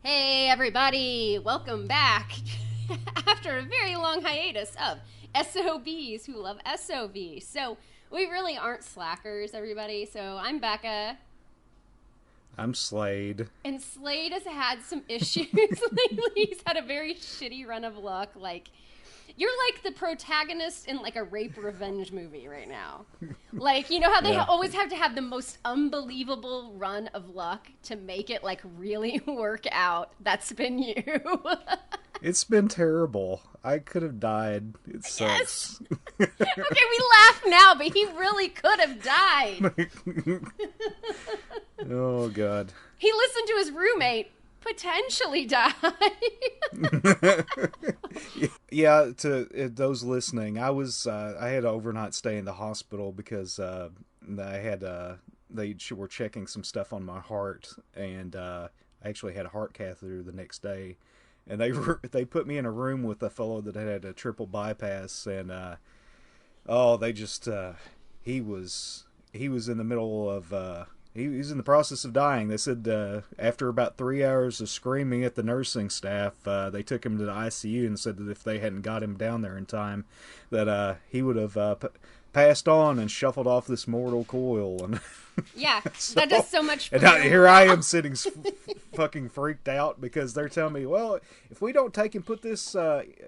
Hey everybody, welcome back after a very long hiatus of SOBs who love SOV. So we really aren't slackers, everybody. So I'm Becca. I'm Slade. And Slade has had some issues lately. He's had a very shitty run of luck. You're like the protagonist in like a rape revenge movie right now. Like, you know how they always have to have the most unbelievable run of luck to make it like really work out? That's been you. It's been terrible. I could have died. It sucks. Yes. Okay, we laugh now, but he really could have died. Oh, God. He listened to his roommate potentially die. Yeah, to those listening, I had an overnight stay in the hospital because I had they were checking some stuff on my heart, and I actually had a heart catheter the next day, and they put me in a room with a fellow that had a triple bypass, and he was in the middle of He's in the process of dying. They said after about 3 hours of screaming at the nursing staff, they took him to the ICU and said that if they hadn't got him down there in time, that he would have passed on and shuffled off this mortal coil. And yeah, that does so much for and here I am sitting fucking freaked out because they're telling me, well, if we don't take and put this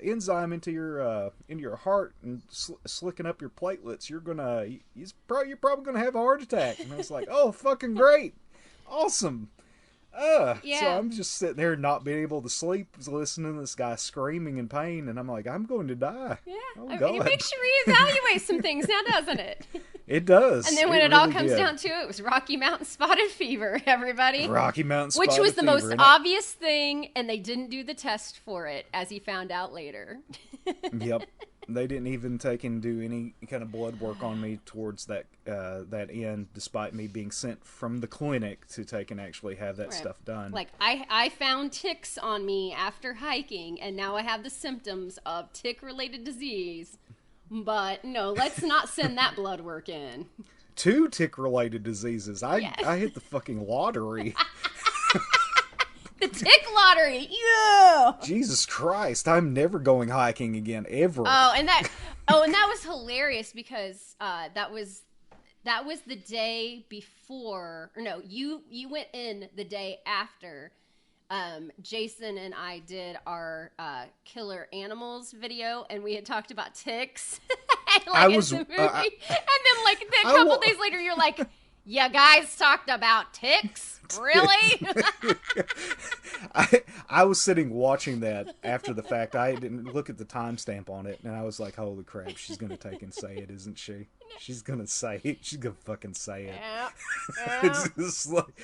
enzyme into your heart and slicking up your platelets, you're probably gonna have a heart attack. And I was like, oh, fucking great, awesome. Yeah. So I'm just sitting there not being able to sleep, listening to this guy screaming in pain, and I'm like, I'm going to die. Yeah, oh, I God. mean, it makes you reevaluate some things now, doesn't it? It does. And then when it really all comes did. down to it was Rocky Mountain Spotted Fever, everybody. Rocky Mountain Spotted Fever. Which was the Fever, most obvious thing, and they didn't do the test for it, as he found out later. Yep. They didn't even take and do any kind of blood work on me towards that end, despite me being sent from the clinic to take and actually have that stuff done. Like, I found ticks on me after hiking, and now I have the symptoms of tick-related disease. But, no, let's not send that blood work in. 2 tick-related diseases. Yes. I hit the fucking lottery. The tick lottery, yeah. Jesus Christ! I'm never going hiking again, ever. And that was hilarious because that was the day before. Or no, you went in the day after. Jason and I did our killer animals video, and we had talked about ticks. I was in the movie, and then like a couple days later, you're like, "You guys talked about ticks." Really? I was sitting watching that after the fact. I didn't look at the timestamp on it, and I was like, holy crap, she's going to take and say it, isn't she? She's going to say it. She's going to fucking say it. Yeah.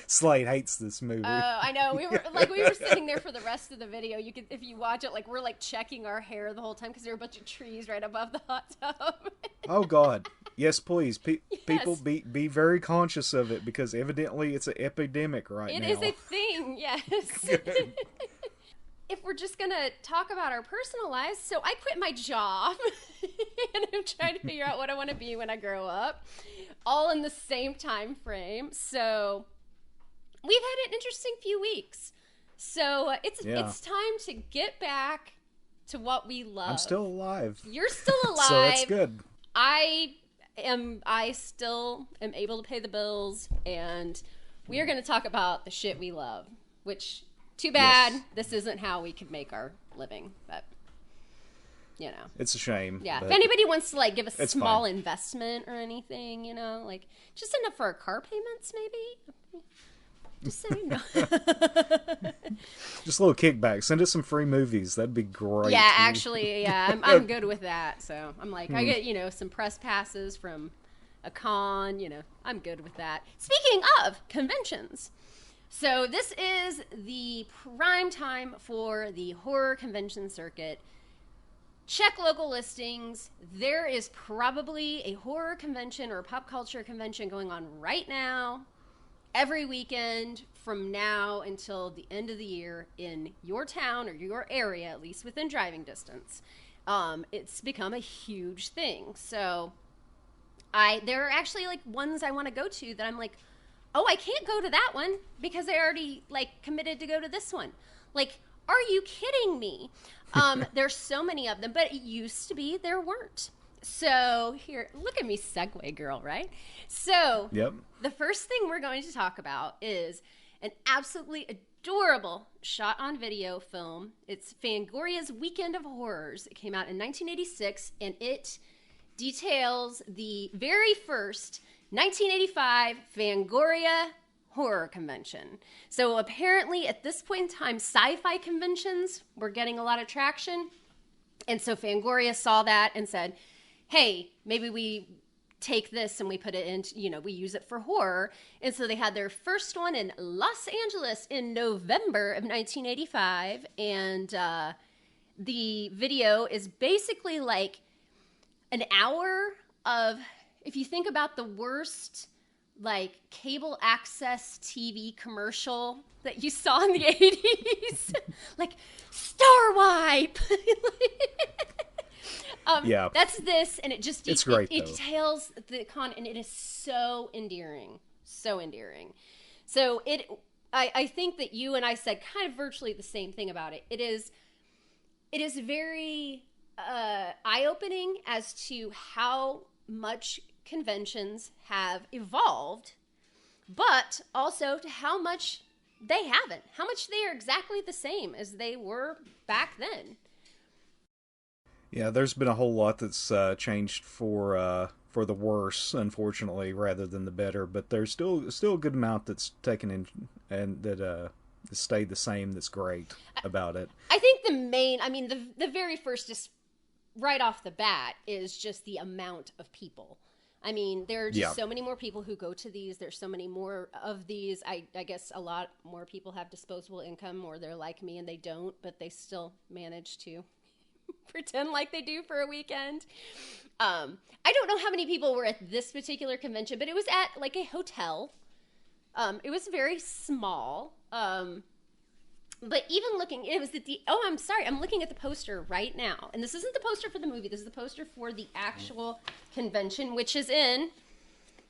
Slade hates this movie. I know. We were sitting there for the rest of the video. You could, if you watch it, like we're like checking our hair the whole time because there were a bunch of trees right above the hot tub. Oh God. Yes, please. Yes. People be very conscious of it because evidently it's an epidemic right now. It is a thing, yes. If we're just going to talk about our personal lives, so I quit my job and I'm trying to figure out what I want to be when I grow up, all in the same time frame. So we've had an interesting few weeks. So it's time to get back to what we love. I'm still alive. You're still alive. So that's good. I still am able to pay the bills, and we are going to talk about the shit we love, which, too bad, This isn't how we could make our living, but, you know. It's a shame. Yeah, if anybody wants to, like, give a small fine. investment or anything, you know, like, just enough for our car payments, maybe? Just saying, no. Just a little kickback. Send us some free movies. That'd be great. Yeah, actually, yeah, I'm good with that. So I'm like, I get, you know, some press passes from a con, you know, I'm good with that. Speaking of conventions, so this is the prime time for the horror convention circuit. Check local listings. There is probably a horror convention or a pop culture convention going on right now. Every weekend from now until the end of the year in your town or your area, at least within driving distance. It's become a huge thing. So there are actually like ones I want to go to that I'm like, oh, I can't go to that one because I already like committed to go to this one. Like, are you kidding me? There's so many of them, but it used to be there weren't. So here, look at me, segue girl, right? So Yep. The first thing we're going to talk about is an absolutely adorable shot on video film. It's Fangoria's Weekend of Horrors. It came out in 1986, and it details the very first 1985 Fangoria horror convention. So apparently at this point in time, sci-fi conventions were getting a lot of traction. And so Fangoria saw that and said, hey, maybe we take this and we put it into, we use it for horror. And so they had their first one in Los Angeles in November of 1985. And the video is basically like an hour of, if you think about the worst like cable access TV commercial that you saw in the 80s, like Star Wipe. Yeah, that's this, and it's great. It details the con, and it is so endearing, so endearing. So I think that you and I said kind of virtually the same thing about it. It is very eye-opening as to how much conventions have evolved, but also to how much they haven't, how much they are exactly the same as they were back then. Yeah, there's been a whole lot that's changed for the worse, unfortunately, rather than the better. But there's still a good amount that's taken in and that stayed the same. That's great about it. I think the very first, just right off the bat, is just the amount of people. I mean, there are just so many more people who go to these. There's so many more of these. I guess a lot more people have disposable income, or they're like me and they don't, but they still manage to pretend like they do for a weekend. I don't know how many people were at this particular convention, but it was at like a hotel. It was very small. But even looking, it was I'm looking at the poster right now. And this isn't the poster for the movie. This is the poster for the actual convention, which is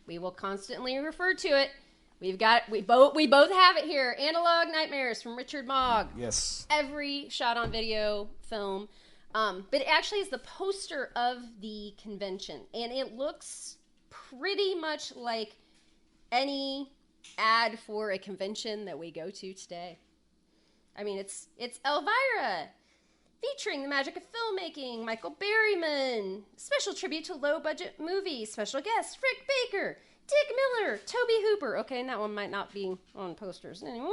we will constantly refer to it. We both have it here. Analog Nightmares from Richard Mogg. Yes. Every shot on video film. But it actually is the poster of the convention. And it looks pretty much like any ad for a convention that we go to today. I mean, it's Elvira, featuring the magic of filmmaking, Michael Berryman, special tribute to low-budget movies, special guests, Rick Baker, Dick Miller, Toby Hooper. Okay, and that one might not be on posters anymore,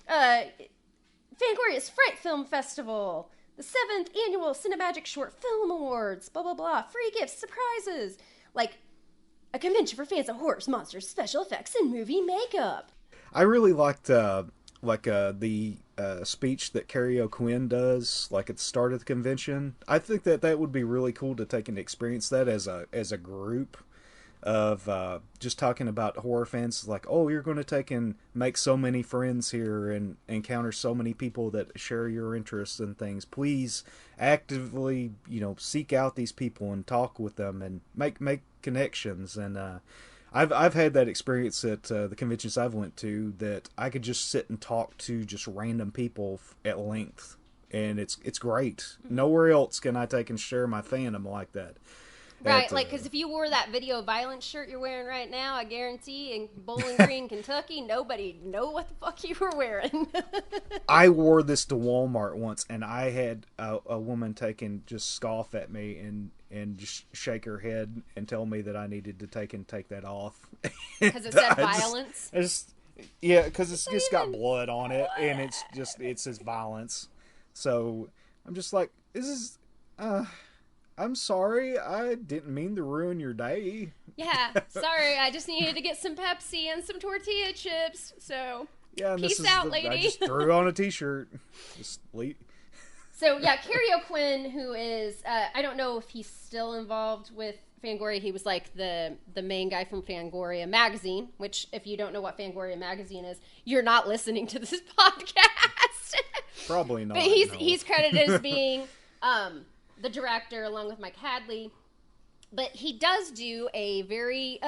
but Fangoria's Fright Film Festival, the 7th Annual Cinemagic Short Film Awards, blah, blah, blah, free gifts, surprises, like a convention for fans of horrors, monsters, special effects, and movie makeup. I really liked the speech that Carrie O'Quinn does, like at the start of the convention. I think that would be really cool to take and experience that as a group of just talking about horror fans. Like, oh, you're going to take and make so many friends here and encounter so many people that share your interests and things. Please actively, seek out these people and talk with them and make connections. And I've had that experience at the conventions I've went to, that I could just sit and talk to just random people at length, and it's great. Nowhere else can I take and share my fandom like that. Right, because if you wore that Video Violence shirt you're wearing right now, I guarantee in Bowling Green, Kentucky, nobody'd know what the fuck you were wearing. I wore this to Walmart once, and I had a woman take and just scoff at me and just shake her head and tell me that I needed to take that off. Because it said violence? Because it's just got blood on it, and it says violence. So I'm just like, I'm sorry, I didn't mean to ruin your day. Yeah, sorry, I just needed to get some Pepsi and some tortilla chips, so peace out, lady. I just threw on a t-shirt. Just leave. So, yeah, Carrie O'Quinn, who is, I don't know if he's still involved with Fangoria. He was like the main guy from Fangoria magazine, which, if you don't know what Fangoria magazine is, you're not listening to this podcast. Probably not. But he's credited as being the director, along with Mike Hadley. but he does do a very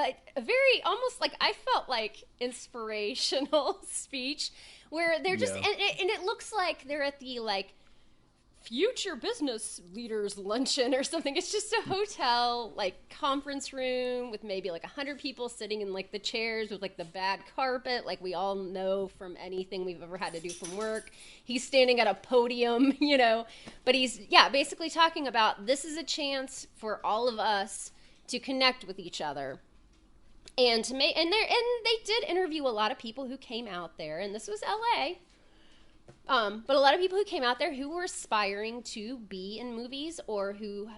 almost like I felt like inspirational speech where they're just Yeah. and it looks like they're at the like future business leaders luncheon or something. It's just a hotel like conference room with maybe like 100 people sitting in like the chairs with like the bad carpet, like we all know from anything we've ever had to do from work. He's standing at a podium, you know, but he's basically talking about this is a chance for all of us to connect with each other and to make and they did interview a lot of people who came out there, and this was LA. But a lot of people who came out there who were aspiring to be in movies or who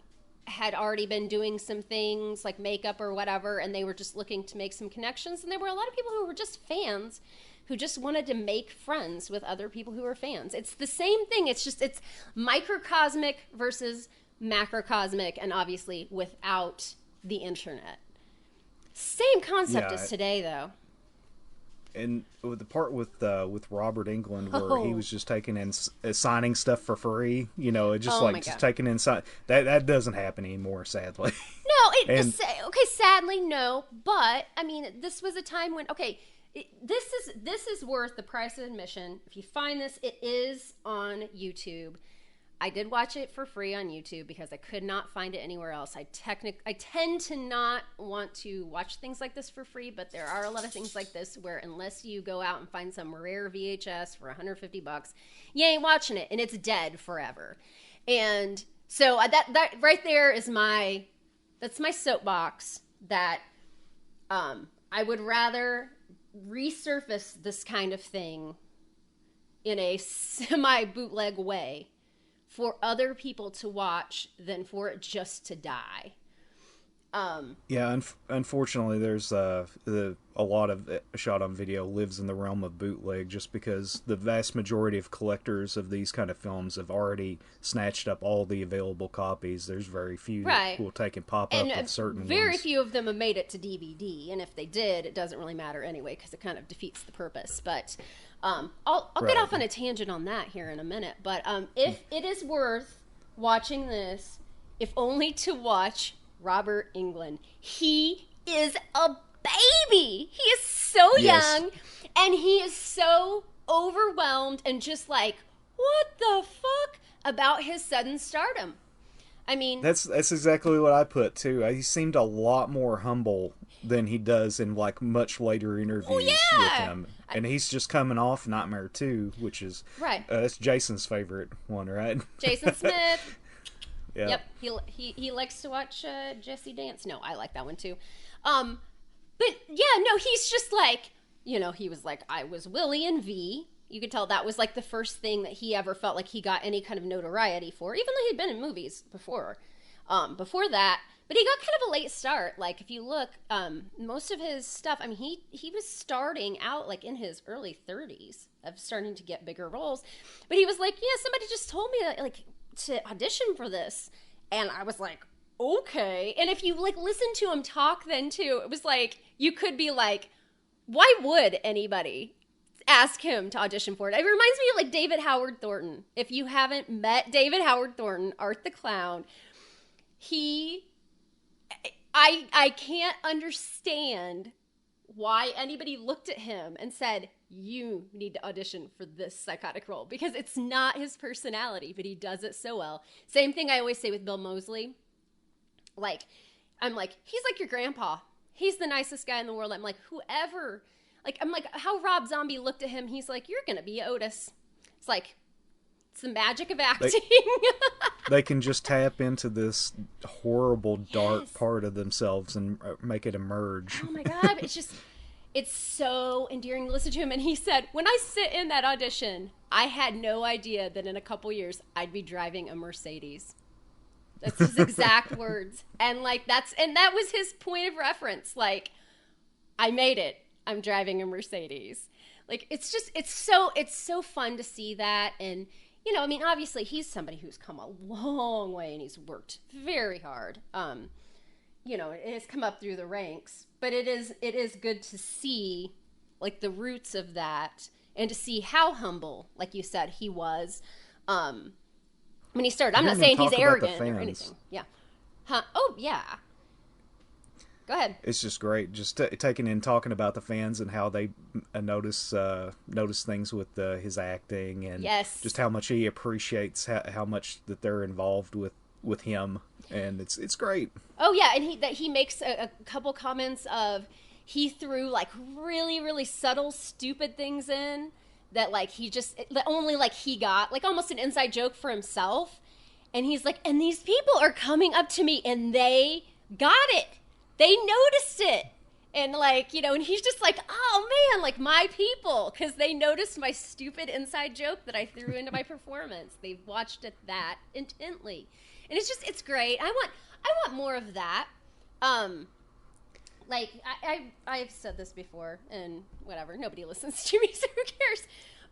had already been doing some things like makeup or whatever, and they were just looking to make some connections. And there were a lot of people who were just fans who just wanted to make friends with other people who were fans. It's the same thing. It's microcosmic versus macrocosmic, and obviously without the internet. Same concept as today, though. And the part with Robert Englund where he was just taking in signing stuff for free, you know, just just taking in that doesn't happen anymore, sadly. No, okay, sadly no, but I mean, this was a time when this is worth the price of admission. If you find this, it is on YouTube. I did watch it for free on YouTube because I could not find it anywhere else. I tend to not want to watch things like this for free, but there are a lot of things like this where unless you go out and find some rare VHS for $150, you ain't watching it, and it's dead forever. And so that right there is that's my soapbox that I would rather resurface this kind of thing in a semi-bootleg way for other people to watch than for it just to die. Unfortunately, there's a lot of shot on video lives in the realm of bootleg just because the vast majority of collectors of these kind of films have already snatched up all the available copies. There's very few who will take and pop up with certain very ones. few of them have made it to DVD, and if they did, it doesn't really matter anyway because it kind of defeats the purpose. But I'll get off on a tangent on that here in a minute. But if it is worth watching this, if only to watch Robert Englund. He is a baby. He is so young, and he is so overwhelmed and just like, what the fuck about his sudden stardom. I mean, that's exactly what I put too. He seemed a lot more humble than he does in like much later interviews with him. And he's just coming off Nightmare 2, which is that's Jason's favorite one, right? Jason Smith. Yep. He likes to watch Jesse dance. No, I like that one too. But yeah, no, he's just like, you know, he was like, I was Willie in V. You could tell that was like the first thing that he ever felt like he got any kind of notoriety for, even though he'd been in movies before that. But he got kind of a late start. Like, if you look, most of his stuff, I mean, he was starting out, like, in his early 30s of starting to get bigger roles. But he was like, yeah, somebody just told me that, like, to audition for this. And I was like, okay. And if you, like, listen to him talk then, too, it was like, you could be like, why would anybody ask him to audition for it? It reminds me of, like, David Howard Thornton. If you haven't met David Howard Thornton, Art the Clown, I can't understand why anybody looked at him and said, you need to audition for this psychotic role, because it's not his personality, but he does it so well. Same thing I always say with Bill Moseley. Like, I'm like, he's like your grandpa. He's the nicest guy in the world. I'm like, whoever, like, I'm like, how Rob Zombie looked at him, he's like, you're going to be Otis. It's like, it's the magic of acting. They can just tap into this horrible, dark part of themselves and make it emerge. Oh my God. It's so endearing to listen to him. And he said, when I sit in that audition, I had no idea that in a couple years I'd be driving a Mercedes. That's his exact words. And like, that was his point of reference. Like, I made it. I'm driving a Mercedes. Like, it's so fun to see that. And, you know, I mean, obviously he's somebody who's come a long way and he's worked very hard. You know, it has come up through the ranks, but it is good to see like the roots of that and to see how humble, like you said, he was when he started. I'm not saying he's arrogant or anything. Yeah. Huh? Oh yeah. Go ahead. It's just great, just taking in, talking about the fans and how they notice things with his acting, and Yes. just how much he appreciates how much that they're involved with him, and it's great. Oh yeah, and he makes a couple comments of he threw like really really subtle stupid things in that like he just that only like he got, like almost an inside joke for himself, and he's like, and these people are coming up to me and they got it, they noticed it, and like, you know, and he's just like, oh man, like my people, because they noticed my stupid inside joke that I threw into my performance. They've watched it that intently, and it's great. I want more of that. Like I've said this before, and whatever, nobody listens to me, so who cares?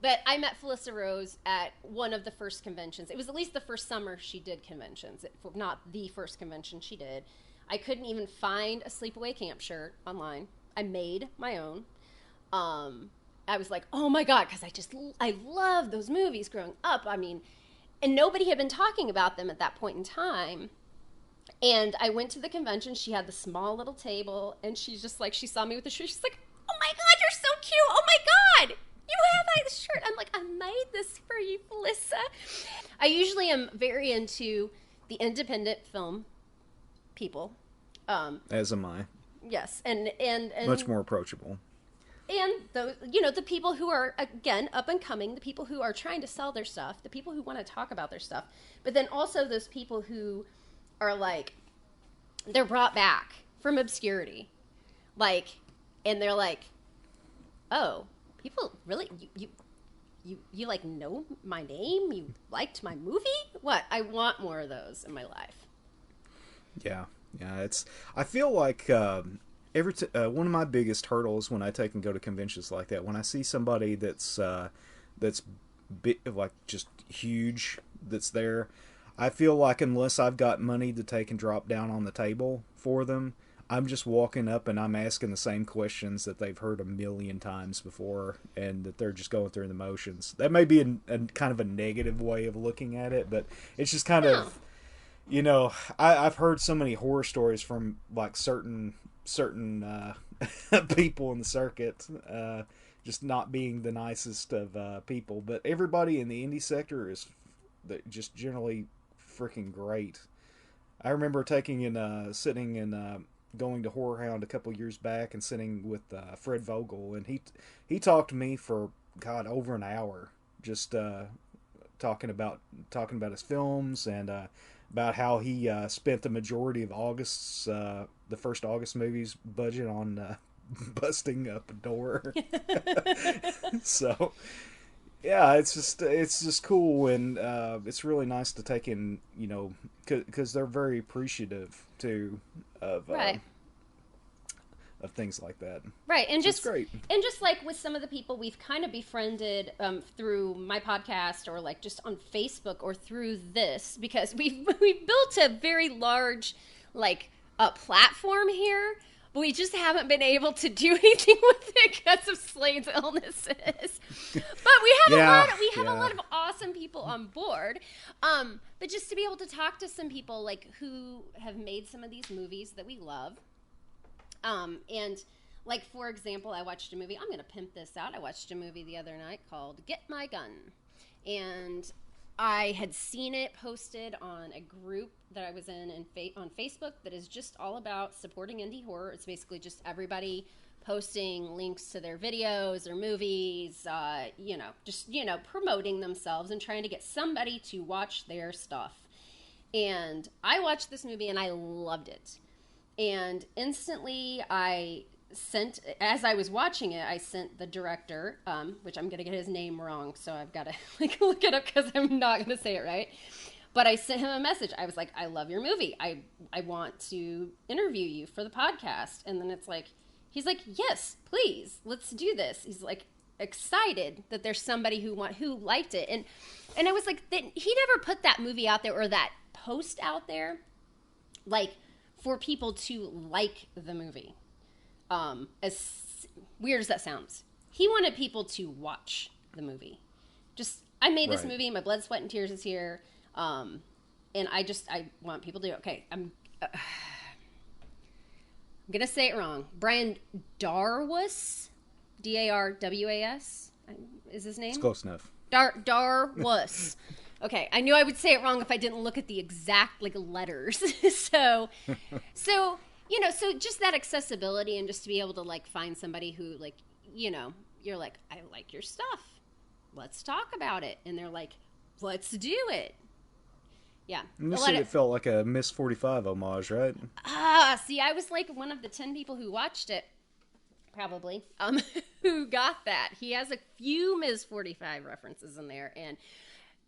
But I met Felissa Rose at one of the first conventions. It was at least the first summer she did conventions, not the first convention she did. I couldn't even find a Sleepaway Camp shirt online. I made my own. I was like, oh my God, because I loved those movies growing up. I mean, and nobody had been talking about them at that point in time. And I went to the convention. She had the small little table, and she's just like, she saw me with the shirt. She's like, oh my God, you're so cute. Oh my God, you have this shirt. I'm like, I made this for you, Felissa. I usually am very into the independent film people. As am I. Yes, and much more approachable. And the people who are, again, up and coming, the people who are trying to sell their stuff, the people who want to talk about their stuff, but then also those people who are like, they're brought back from obscurity, like, and they're like, oh, people really, you like know my name, you liked my movie, what? I want more of those in my life. Yeah, I feel like one of my biggest hurdles when I take and go to conventions like that, when I see somebody that's like just huge that's there, I feel like unless I've got money to take and drop down on the table for them, I'm just walking up and I'm asking the same questions that they've heard a million times before, and that they're just going through the motions. That may be a kind of a negative way of looking at it, but it's just kind of, you know, I've heard so many horror stories from like certain people in the circuit, just not being the nicest of people. But everybody in the indie sector is just generally freaking great. I remember sitting and going to Horror Hound a couple years back and sitting with Fred Vogel, and he talked to me for over an hour, just talking about his films, and about how he spent the majority of the first August movie's budget on busting up a door. So yeah, it's just cool, and it's really nice to take in, you know, because they're very appreciative too of right. Of things like that. Right, and so just great. And just like with some of the people we've kind of befriended through my podcast, or like just on Facebook, or through this, because we've built a very large like platform here, but we just haven't been able to do anything with it because of Slade's illnesses. But we have a lot of awesome people on board. But just to be able to talk to some people like who have made some of these movies that we love. And like, for example, I watched a movie, I'm going to pimp this out. I watched a movie the other night called Get My Gun. And I had seen it posted on a group that I was in on Facebook that is just all about supporting indie horror. It's basically just everybody posting links to their videos or movies, promoting themselves and trying to get somebody to watch their stuff. And I watched this movie and I loved it. And instantly as I was watching it, I sent the director, which I'm going to get his name wrong, so I've got to look it up because I'm not going to say it right. But I sent him a message. I was like, I love your movie. I want to interview you for the podcast. And then he's like, yes, please, let's do this. He's like excited that there's somebody who liked it. And I was like, he never put that movie out there or that post out there, like, for people to like the movie. As weird as that sounds, he wanted people to watch the movie. I made this movie, my blood, sweat, and tears is here. And I want people to, okay, I'm gonna say it wrong. Brian Darwas, Darwas, is his name? It's close enough. Darwas. Okay, I knew I would say it wrong if I didn't look at the exact letters. so so just that accessibility and just to be able to find somebody who you're like, I like your stuff. Let's talk about it. And they're like, let's do it. Yeah. You said it felt like a Miss 45 homage, right? See, I was one of the 10 people who watched it, probably, who got that. He has a few Ms. 45 references in there, and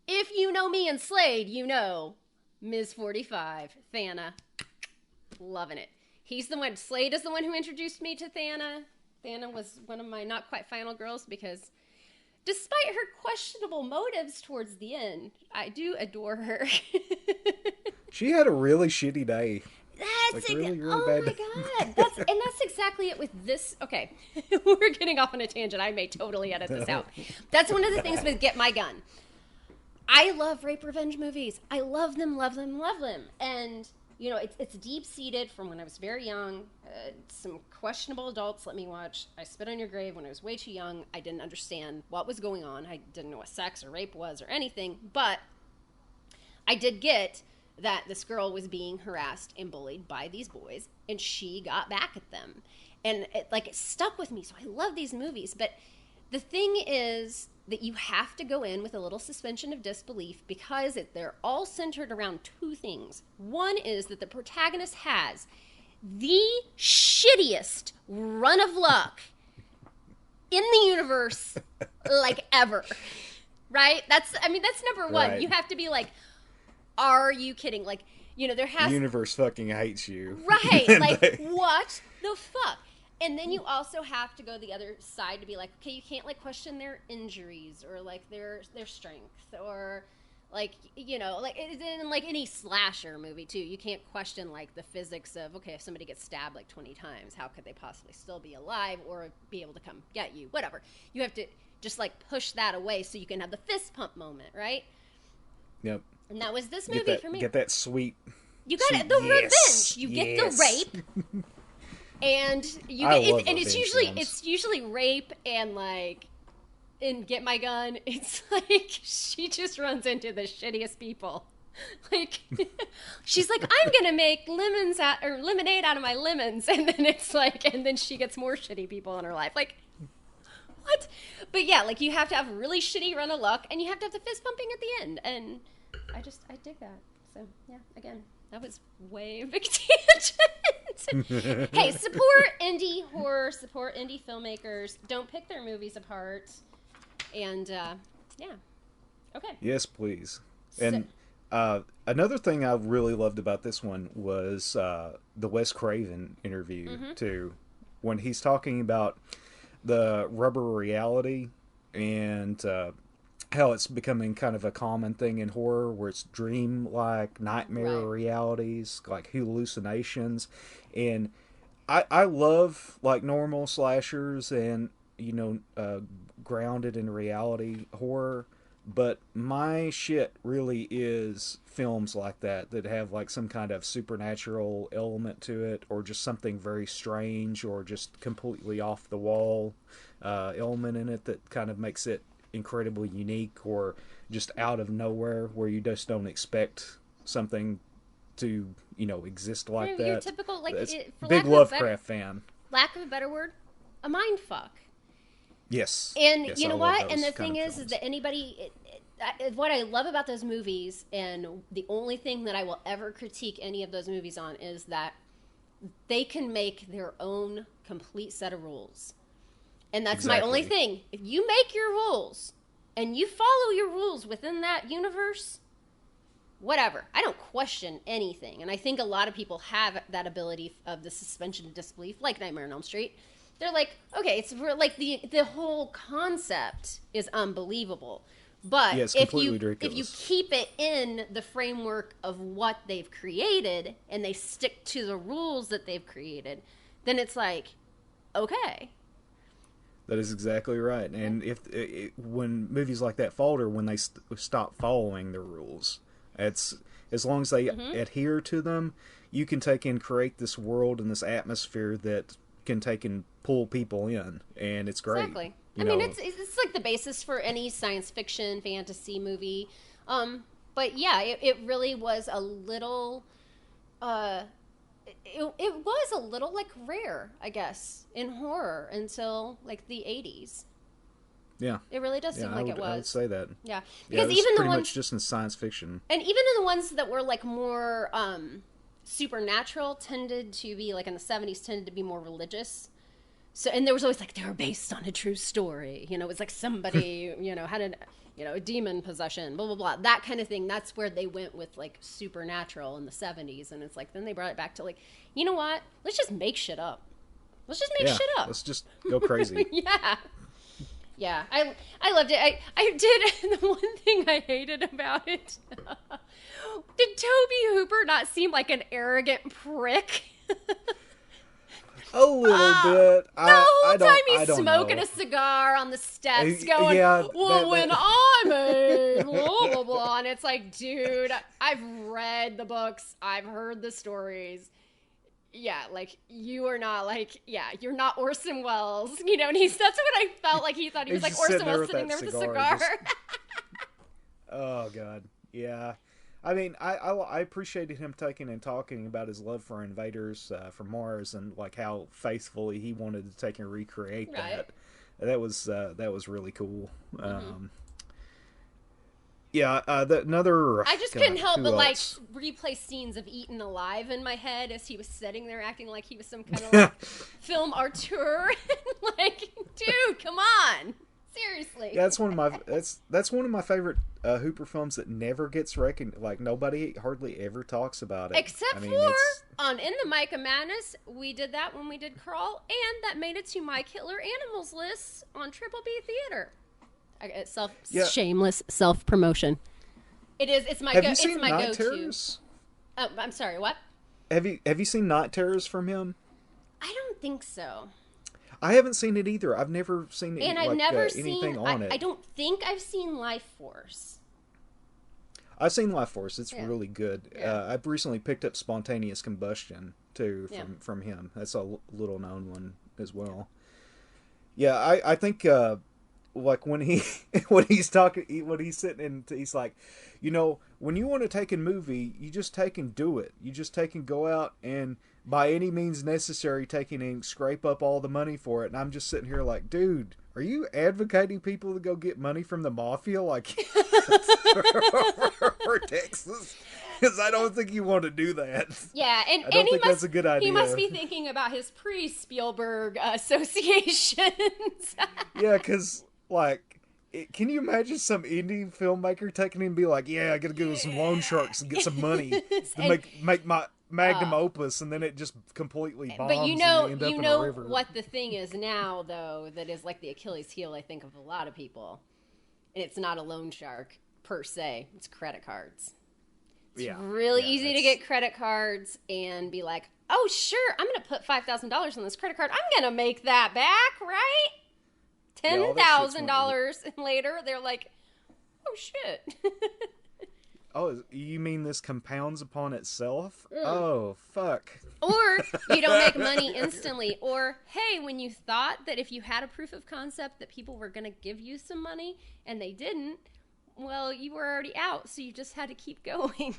if you know me and Slade, you know Ms. 45, Thana, loving it. He's the one, Slade is the one who introduced me to Thana. Thana was one of my not quite final girls because despite her questionable motives towards the end, I do adore her. She had a really shitty day. That's really bad. My God. That's exactly it with this. Okay, we're getting off on a tangent. I may totally edit this out. That's one of the things with Get My Gun. I love rape revenge movies. I love them, love them, love them. And, it's deep-seated from when I was very young. Some questionable adults let me watch I Spit on Your Grave when I was way too young. I didn't understand what was going on. I didn't know what sex or rape was or anything. But I did get that this girl was being harassed and bullied by these boys, and she got back at them. And it stuck with me. So I love these movies. But the thing is that you have to go in with a little suspension of disbelief because they're all centered around two things. One is that the protagonist has the shittiest run of luck in the universe ever. Right? That's number one. Right. You have to be are you kidding? There has the universe fucking hates you. Right. What the fuck? And then you also have to go the other side to be okay, you can't question their injuries or their strength or in any slasher movie too. You can't question the physics of, okay, if somebody gets stabbed 20 times, how could they possibly still be alive or be able to come get you? Whatever. You have to just push that away so you can have the fist pump moment, right? Yep. And that was this movie for me. Get that sweet. You got the revenge. You get the rape. And it's usually rape and in Get My Gun, it's she just runs into the shittiest people. She's I'm gonna make lemonade out of my lemons, and then it's and then she gets more shitty people in her life. What? But yeah, you have to have a really shitty run of luck, and you have to have the fist pumping at the end, and I dig that. So yeah, again, that was way big tangent. Hey, support indie horror, support indie filmmakers. Don't pick their movies apart. And yeah, okay. Yes, please. And another thing I really loved about this one was the Wes Craven interview too, when he's talking about the rubber reality and how it's becoming kind of a common thing in horror where it's dream-like nightmare realities, hallucinations. And I love normal slashers and grounded in reality horror, but my shit really is films like that have some kind of supernatural element to it, or just something very strange or just completely off the wall element in it that kind of makes it incredibly unique, or just out of nowhere where you just don't expect something to exist like that. Your typical big Lovecraft fan. Lack of a better word, a mind fuck. Yes. And yes, you know what? And the thing is that what I love about those movies, and the only thing that I will ever critique any of those movies on, is that they can make their own complete set of rules. And that's my only thing. If you make your rules and you follow your rules within that universe, whatever. I don't question anything. And I think a lot of people have that ability of the suspension of disbelief, like Nightmare on Elm Street. They're okay, it's the whole concept is unbelievable. But if you keep it in the framework of what they've created and they stick to the rules that they've created, then it's okay. That is exactly right. And when movies like that falter, when they stop following the rules, It's as long as they adhere to them, you can take and create this world and this atmosphere that can take and pull people in, and it's great. Exactly. I mean, it's like the basis for any science fiction, fantasy movie. But yeah, it really was a little. It was a little like rare, I guess, in horror until like the 80s. Yeah, it really does seem like it was. I would say that. Yeah, because even the pretty ones much just in science fiction, and even in the ones that were like more supernatural, tended to be like in the 70s, tended to be more religious. So, and there was always like they were based on a true story. You know, it was like somebody had a demon possession, blah blah blah, that kind of thing. That's where they went with like supernatural in the 70s, and it's like then they brought it back to like, you know what? Let's just make shit up. Let's just make shit up. Let's just go crazy. Yeah, I loved it. I did. The one thing I hated about it, did Toby Hooper not seem like an arrogant prick? A little bit. The whole time he's smoking a cigar on the steps going, when I made blah, blah, blah. And it's like, dude, I've read the books. I've heard the stories. Yeah, like, you are not, like, you're not Orson Welles. You know, and that's what I felt like he thought. He was like Orson Welles sitting there with a cigar. Oh, God. Yeah. I mean, I appreciated him taking and talking about his love for invaders from Mars and like how faithfully he wanted to take and recreate that. That was really cool. Another. I just couldn't help but like replay scenes of Eaten Alive in my head as he was sitting there acting like he was some kind of like film auteur. Like, dude, come on. Seriously. Yeah, that's one of my favorite Hooper films that never gets recognized. Like, nobody hardly ever talks about it. Except for on In the Micah Madness, we did that when we did Crawl, and that made it to my Killer Animals list on Triple B Theater. Shameless self-promotion. It is. It's my go-to. It's my go-to. Oh, I'm sorry. What? Have you seen Night Terrors from him? I don't think so. I haven't seen it either. I've never seen it. And I've never anything seen. on it. I don't think I've seen Life Force. I've seen Life Force. It's really good. Yeah. I've recently picked up Spontaneous Combustion too from him. That's a little known one as well. Yeah, I think like when he's talking, when he's sitting and he's like, when you want to take a movie, you just take and do it. You just take and go out and by any means necessary taking and scrape up all the money for it. And I'm just sitting here like, dude, are you advocating people to go get money from the mafia like for Texas? Because I don't think you want to do that. Yeah, and I don't think that's a good idea. He must be thinking about his pre-Spielberg associations. Yeah, because like, can you imagine some indie filmmaker taking him and be like, yeah, I gotta go to some loan sharks and get some money to make my magnum opus, and then it just completely bombs. But you end up in a river. What the thing is now, though, that is like the Achilles heel, I think, of a lot of people. And it's not a loan shark per se; it's credit cards. It's really easy to get credit cards and be like, "Oh, sure, I'm going to put $5,000 on this credit card. I'm going to make that back, right?" $10,000 and later they're like, "Oh shit." Oh, you mean this compounds upon itself? Oh, fuck. Or you don't make money instantly. Or, hey, when you thought that if you had a proof of concept that people were going to give you some money and they didn't, well, you were already out, so you just had to keep going.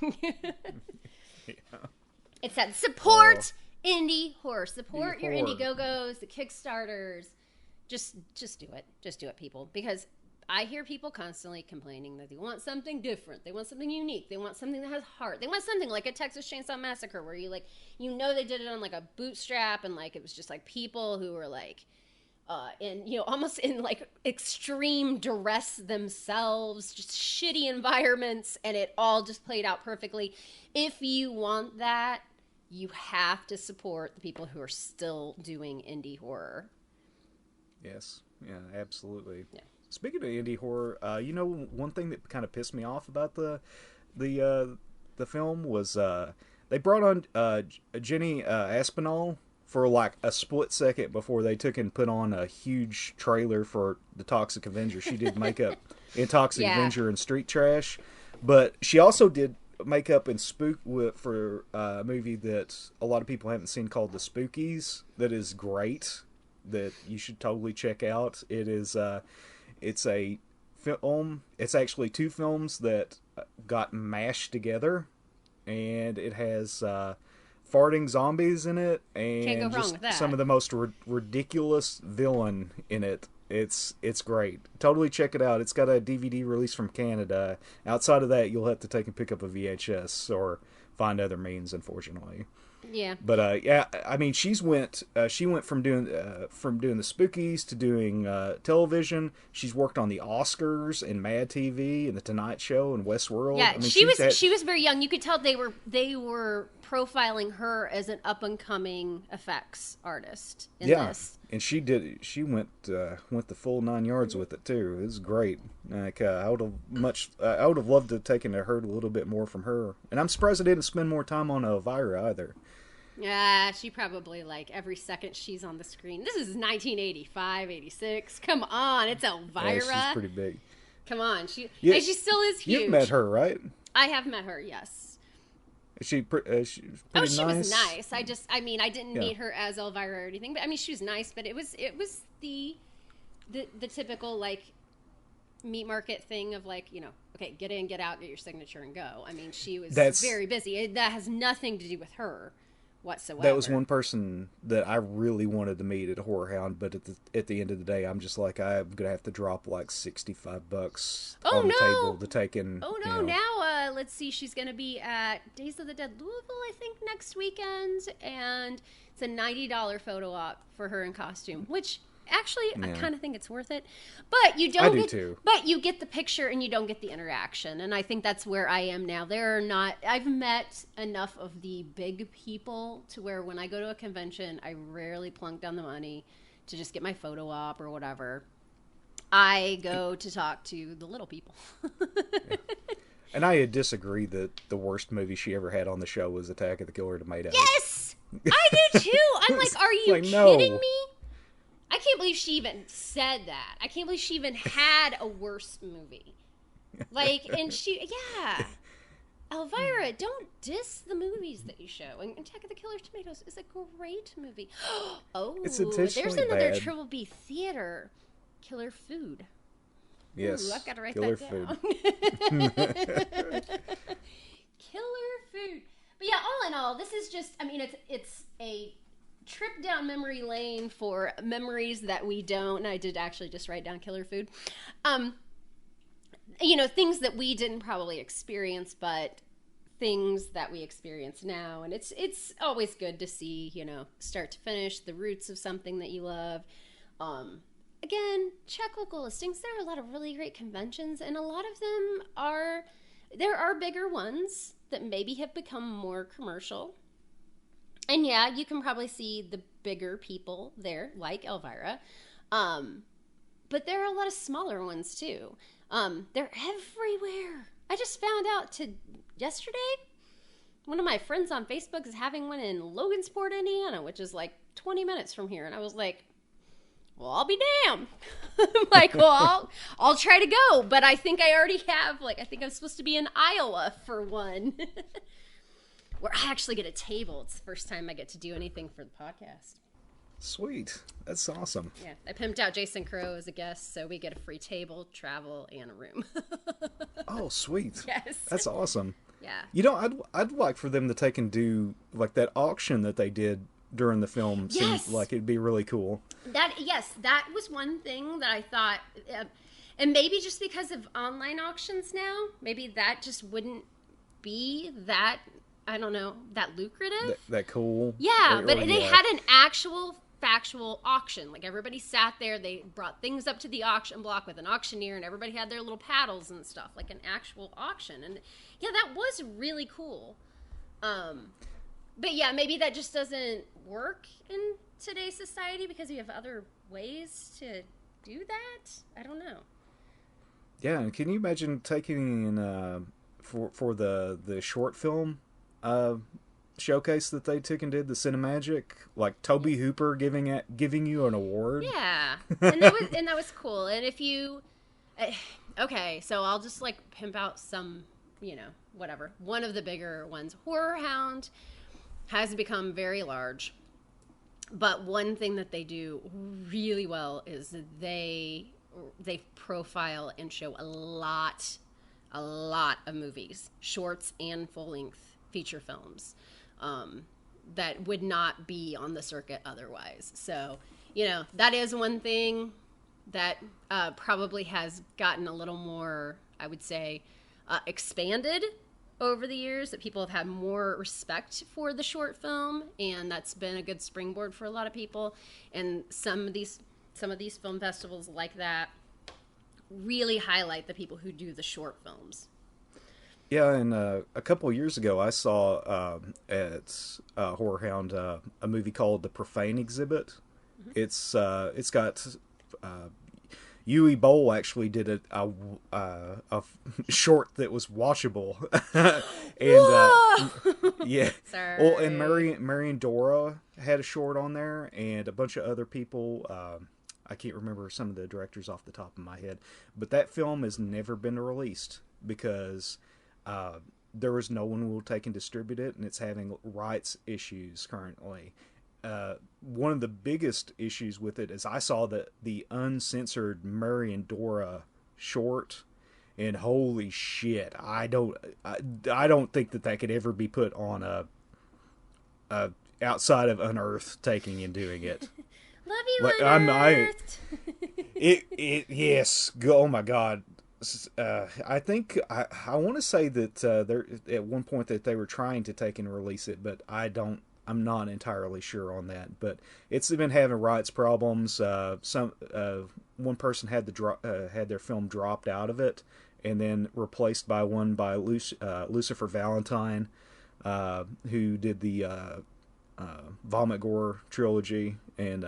It's that support indie horror. Support your Indiegogos, the Kickstarters. Just do it. Just do it, people. Because I hear people constantly complaining that they want something different. They want something unique. They want something that has heart. They want something like a Texas Chainsaw Massacre where they did it on like a bootstrap and like it was just like people who were like almost in like extreme duress themselves, just shitty environments, and it all just played out perfectly. If you want that, you have to support the people who are still doing indie horror. Yes. Yeah, absolutely. Yeah. Speaking of indie horror, one thing that kind of pissed me off about the film was they brought on Jenny Aspinall for like a split second before they took and put on a huge trailer for the Toxic Avenger. She did makeup in Toxic Avenger and Street Trash, but she also did makeup and for a movie that a lot of people haven't seen called The Spookies. That is great. That you should totally check out. It's a film. It's actually two films that got mashed together, and it has farting zombies in it, and Can't go wrong just with that. some of the most ridiculous villain in it. It's great. Totally check it out. It's got a DVD release from Canada. Outside of that, you'll have to take and pick up a VHS or find other means, unfortunately. Yeah. But yeah, I mean, she went from doing the Spookies to doing television. She's worked on the Oscars and Mad TV and the Tonight Show and Westworld. Yeah, I mean, she was very young. You could tell they were profiling her as an up and coming effects artist in this. And she went the full 9 yards with it too. It was great. Like I would have loved to have taken to heard a little bit more from her. And I'm surprised I didn't spend more time on Elvira either. Yeah, she probably, like, every second she's on the screen. This is 1985, 86. Come on, it's Elvira. Yeah, she's pretty big. Come on, she still is huge. You've met her, right? I have met her, yes. Is she pretty she nice? Was nice. I didn't meet her as Elvira or anything, but I mean, she was nice. But it was the typical, like, meat market thing of, like, you know, okay, get in, get out, get your signature, and go. I mean, she was very busy. That has nothing to do with her whatsoever. That was one person that I really wanted to meet at Horror Hound, but at the end of the day, I'm just like, I'm gonna have to drop like $65 on the table to take in. Oh no! You know. Now let's see. She's gonna be at Days of the Dead Louisville, I think, next weekend, and it's a $90 photo op for her in costume, which. Actually, I kind of think it's worth it, but you don't. I do too. But you get the picture and you don't get the interaction, and I think that's where I am now. I've met enough of the big people to where when I go to a convention, I rarely plunk down the money to just get my photo op or whatever. I go to talk to the little people. Yeah. And I disagree that the worst movie she ever had on the show was Attack of the Killer Tomatoes. Yes, I do too. I'm like, are you kidding me? I can't believe she even said that. I can't believe she even had a worse movie. Like, and Elvira, don't diss the movies that you show. And Attack of the Killer Tomatoes is a great movie. Oh, it's intentionally there's another bad. Triple B theater. Killer Food. Yes. Ooh, I've got to write Killer that Food. down. Killer Food. But yeah, all in all, this is just, I mean, it's a trip down memory lane for memories that we don't, and I did actually just write down Killer Food. You know, things that we didn't probably experience, but things that we experience now. And it's always good to see, you know, start to finish, the roots of something that you love. Again, check local listings. There are a lot of really great conventions, and a lot of them there are bigger ones that maybe have become more commercial. And yeah, you can probably see the bigger people there, like Elvira. But there are a lot of smaller ones, too. They're everywhere. I just found out yesterday, one of my friends on Facebook is having one in Logansport, Indiana, which is like 20 minutes from here. And I was like, well, I'll be damned. I'm like, well, I'll try to go. But I think I already have, I think I'm supposed to be in Iowa for one. Where I actually get a table. It's the first time I get to do anything for the podcast. Sweet. That's awesome. Yeah. I pimped out Jason Crow as a guest, so we get a free table, travel, and a room. Oh, sweet. Yes. That's awesome. Yeah. You know, I'd like for them to take and do, like, that auction that they did during the film. Yes. Seemed like it'd be really cool. That was one thing that I thought, and maybe just because of online auctions now, maybe that just wouldn't be that, I don't know, that lucrative. That cool. Yeah, but they had an actual factual auction. Like, everybody sat there, they brought things up to the auction block with an auctioneer, and everybody had their little paddles and stuff, like an actual auction. And yeah, that was really cool. But yeah, maybe that just doesn't work in today's society because we have other ways to do that. I don't know. Yeah, and can you imagine taking in for the short film showcase that they took and did, the Cinemagic, like Toby Hooper giving you an award? Yeah, and that was cool. And if you okay, so I'll just pimp out some whatever. One of the bigger ones. Horror Hound has become very large. But one thing that they do really well is that they profile and show a lot of movies, shorts and full-length feature films, that would not be on the circuit otherwise. So, that is one thing that probably has gotten a little more, I would say, expanded over the years, that people have had more respect for the short film, and that's been a good springboard for a lot of people. And some of these film festivals like that really highlight the people who do the short films. Yeah, and a couple of years ago, I saw at Horror Hound a movie called The Profane Exhibit. Mm-hmm. It's got Yui Bowl actually did a short that was watchable, and yeah. Sorry. Well, and Marion Dora had a short on there, and a bunch of other people. I can't remember some of the directors off the top of my head, but that film has never been released because there was no one who will take and distribute it, and it's having rights issues currently. One of the biggest issues with it is I saw the uncensored Marion Dora short, and holy shit, I don't think that could ever be put on a outside of Unearthed taking and doing it. Love you, Unearthed. Yes. Oh my god. I think I want to say that there at one point that they were trying to take and release it, but I'm not entirely sure on that. But it's been having rights problems. One person had their film dropped out of it, and then replaced by one by Lucifer Valentine, who did the Vomit Gore trilogy and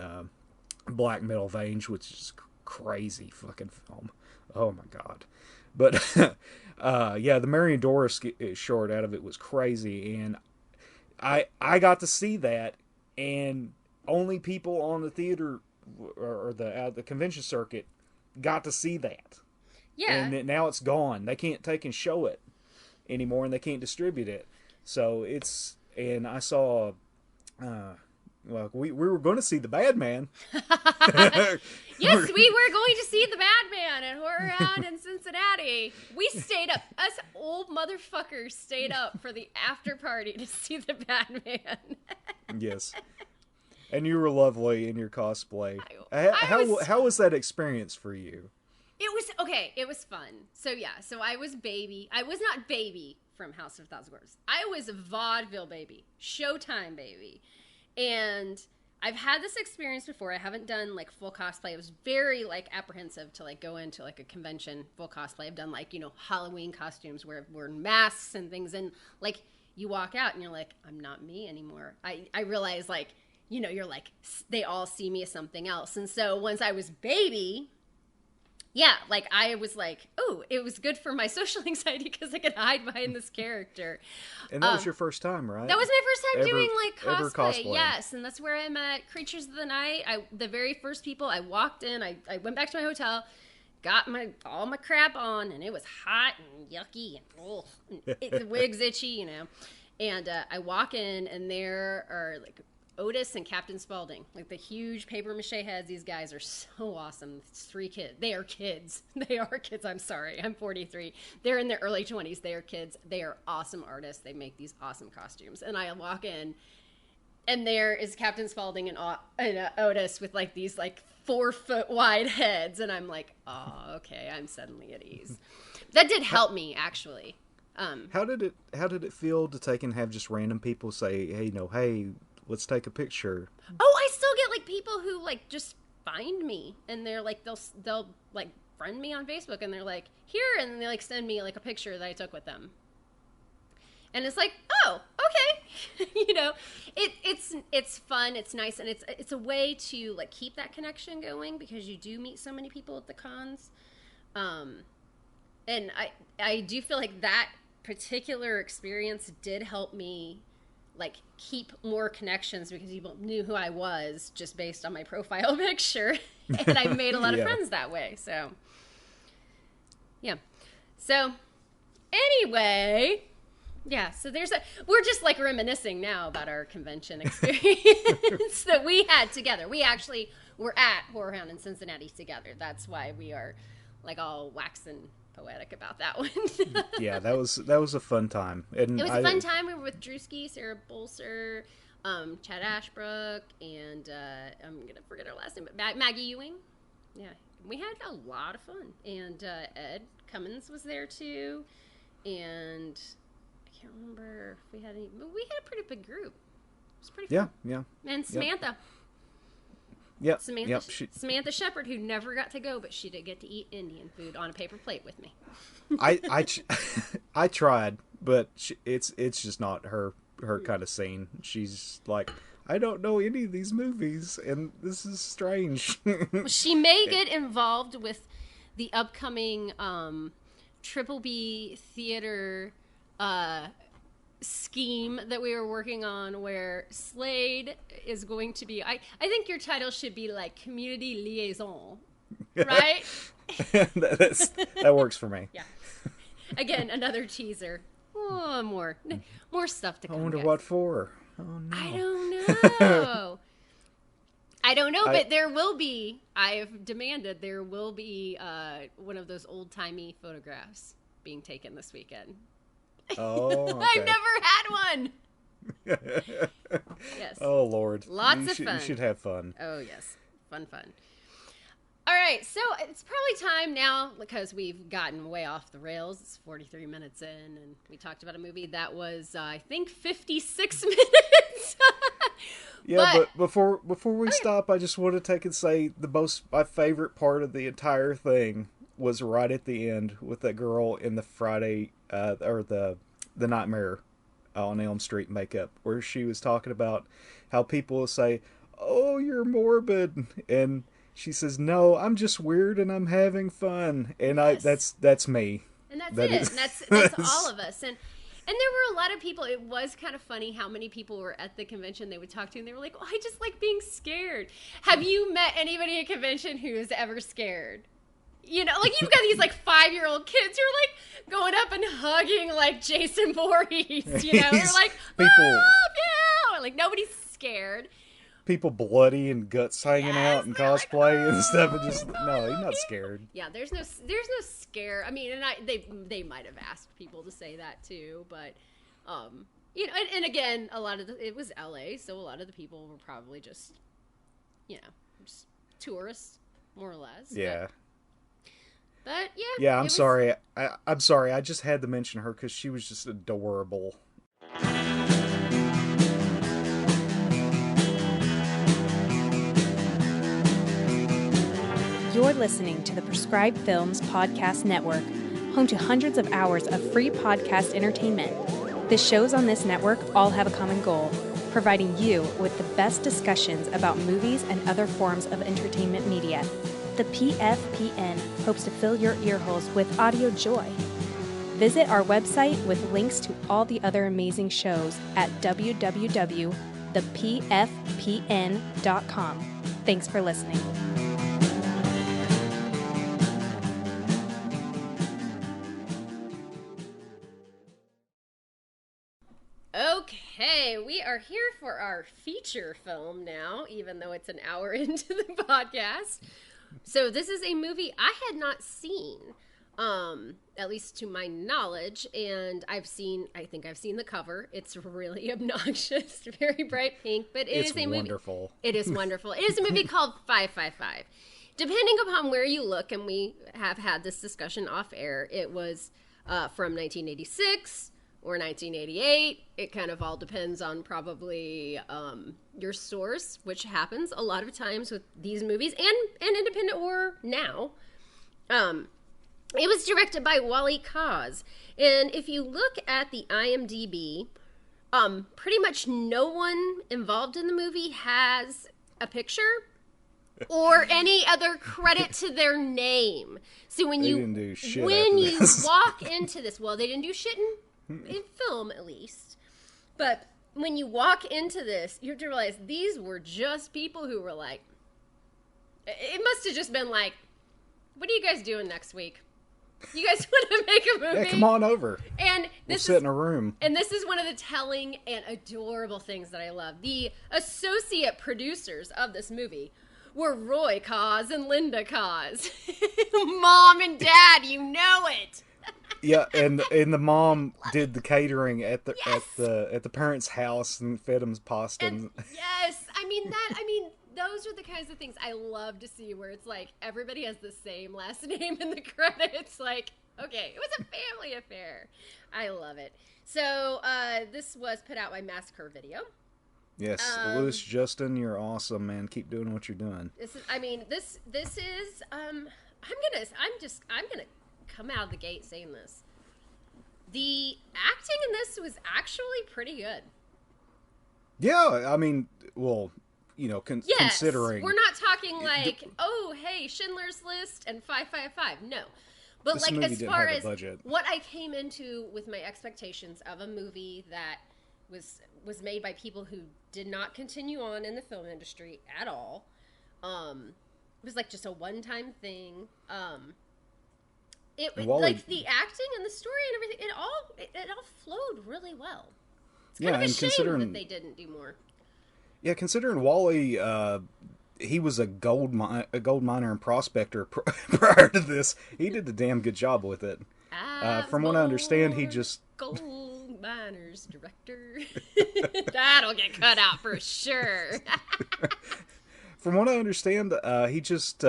Black Metal Veins, which is crazy fucking film. Oh my god. But yeah, the Marion Dora short out of it was crazy, and I got to see that, and only people on the theater or the convention circuit got to see that. Yeah. And now it's gone. They can't take and show it anymore, and they can't distribute it. So and I saw well, we were going to see The Bad Man. Yes, we were going to see The Bad Man at Horror Hound in Cincinnati. We stayed up. Us old motherfuckers stayed up for the after party to see The Bad Man. Yes. And you were lovely in your cosplay. How was that experience for you? It was, okay, it was fun. So yeah, so I was Baby. I was not Baby from House of a Thousand Corpses. I was Vaudeville Baby. Showtime Baby. And I've had this experience before. I haven't done like full cosplay. I was very like apprehensive to like go into like a convention full cosplay. I've done like, Halloween costumes where I've worn masks and things. And like you walk out and you're like, I'm not me anymore. I realize like, you're like, they all see me as something else. And so once I was Baby, yeah, like I was like, oh, it was good for my social anxiety because I could hide behind this character. And that was your first time, right? That was my first time doing like cosplay. Yes, and that's where I met Creatures of the Night. The very first people I walked in, I went back to my hotel, got all my crap on, and it was hot and yucky and the wig's itchy, And I walk in, and there are like Otis and Captain Spaulding, like the huge paper mache heads. These guys are so awesome. It's 3 kids. They are kids. They are kids. I'm sorry. I'm 43. They're in their early 20s. They are kids. They are awesome artists. They make these awesome costumes. And I walk in, and there is Captain Spaulding and Otis with like these like 4-foot wide heads. And I'm like, oh, okay. I'm suddenly at ease. That did help me, actually. How did it feel to take and have just random people say, hey, let's take a picture? Oh, I still get like people who like just find me, and they're like they'll like friend me on Facebook, and they're like, here, and then they like send me like a picture that I took with them. And it's like, oh, okay. It's fun, it's nice, and it's a way to like keep that connection going because you do meet so many people at the cons. And I do feel like that particular experience did help me like keep more connections because people knew who I was just based on my profile picture. And I made a lot of friends that way. So yeah. So Anyway, yeah, so we're just like reminiscing now about our convention experience that we had together. We actually were at HorrorHound in Cincinnati together. That's why we are like all waxing poetic about that one. Yeah, that was a fun time. And it was a fun time. We were with Drewski, Sarah Bolser, Chad Ashbrook, and I'm going to forget her last name, but Maggie Ewing. Yeah, we had a lot of fun. And Ed Cummins was there too. And I can't remember if we had any, but we had a pretty big group. It was pretty fun. Yeah. And Samantha. Yep. Samantha Shepard, who never got to go, but she did get to eat Indian food on a paper plate with me. I tried, but it's just not her kind of scene. She's like, I don't know any of these movies, and this is strange. She may get involved with the upcoming Triple B theater scheme that we were working on, where Slade is going to be. I think your title should be like community liaison, right? That works for me. Yeah. Again, another teaser. Oh, more stuff to come. I wonder guys. what for. Oh no. I don't know, but there will be. I've demanded there will be one of those old timey photographs being taken this weekend. Oh, okay. I've never had one. Yes. Oh Lord. Lots of fun. You should have fun. Oh yes, fun. All right, so it's probably time now, because we've gotten way off the rails. It's 43 minutes in, and we talked about a movie that was, I think, 56 minutes. Yeah, but before we stop, I just want to take and say my favorite part of the entire thing was right at the end with that girl in the Friday or the Nightmare on Elm Street makeup, where she was talking about how people will say, "Oh, you're morbid," and she says, "No, I'm just weird and I'm having fun," and yes. that's me. And that's it. And that's all of us. And there were a lot of people. It was kind of funny how many people were at the convention they would talk to, and they were like, "Oh, I just like being scared." Have you met anybody at a convention who is ever scared? You know, like you've got these like 5-year-old kids who are like going up and hugging like Jason Voorhees. You know, they're like, people, "Oh, yeah!" Like nobody's scared. People bloody and guts hanging out and cosplay and stuff, and just no, you're not scared. Yeah, there's no scare. I mean, and they might have asked people to say that too, but you know, and again, it was LA, so a lot of the people were probably just, you know, just tourists, more or less. Yeah. But yeah. Yeah, I'm sorry. I'm sorry. I just had to mention her because she was just adorable. You're listening to the Prescribed Films Podcast Network, home to hundreds of hours of free podcast entertainment. The shows on this network all have a common goal: providing you with the best discussions about movies and other forms of entertainment media. The PFPN hopes to fill your earholes with audio joy. Visit our website with links to all the other amazing shows at www.thepfpn.com. Thanks for listening. Okay, we are here for our feature film now, even though it's an hour into the podcast. So this is a movie I had not seen, at least to my knowledge, and I think I've seen the cover. It's really obnoxious, very bright pink, but it's a wonderful. Movie. It is wonderful. It is a movie called 555. Depending upon where you look, and we have had this discussion off air, it was from 1986 or 1988. It kind of all depends on probably your source, which happens a lot of times with these movies and independent horror now. It was directed by Wally Kaz. And if you look at the IMDb, pretty much no one involved in the movie has a picture or any other credit to their name. So when you walk into this, well, they didn't do shit in film, at least. But when you walk into this, you have to realize these were just people who were like, it must have just been like, what are you guys doing next week? You guys want to make a movie? Yeah, come on over. And We'll sit in a room. And this is one of the telling and adorable things that I love. The associate producers of this movie were Roy Cause and Linda Cause. Mom and Dad, you know it. Yeah, and the mom did the catering at the parents' house and fed them pasta. And yes, I mean those are the kinds of things I love to see, where it's like everybody has the same last name in the credits. Like, okay, it was a family affair. I love it. So this was put out by Massacre Video. Yes, Louis Justin, you're awesome, man. Keep doing what you're doing. This is I'm gonna come out of the gate saying this. The acting in this was actually pretty good. Yeah, I mean, well, you know, considering we're not talking like, oh, hey, Schindler's List and 555. No, but like as far as what I came into with my expectations of a movie that was made by people who did not continue on in the film industry at all. It was like just a one-time thing. Like the acting and the story and everything, it all flowed really well. It's kind of a shame that they didn't do more. Yeah, considering Wally, he was a gold miner and prospector prior to this. He did a damn good job with it. From what I understand, he just gold miners director. That'll get cut out for sure. From what I understand, he just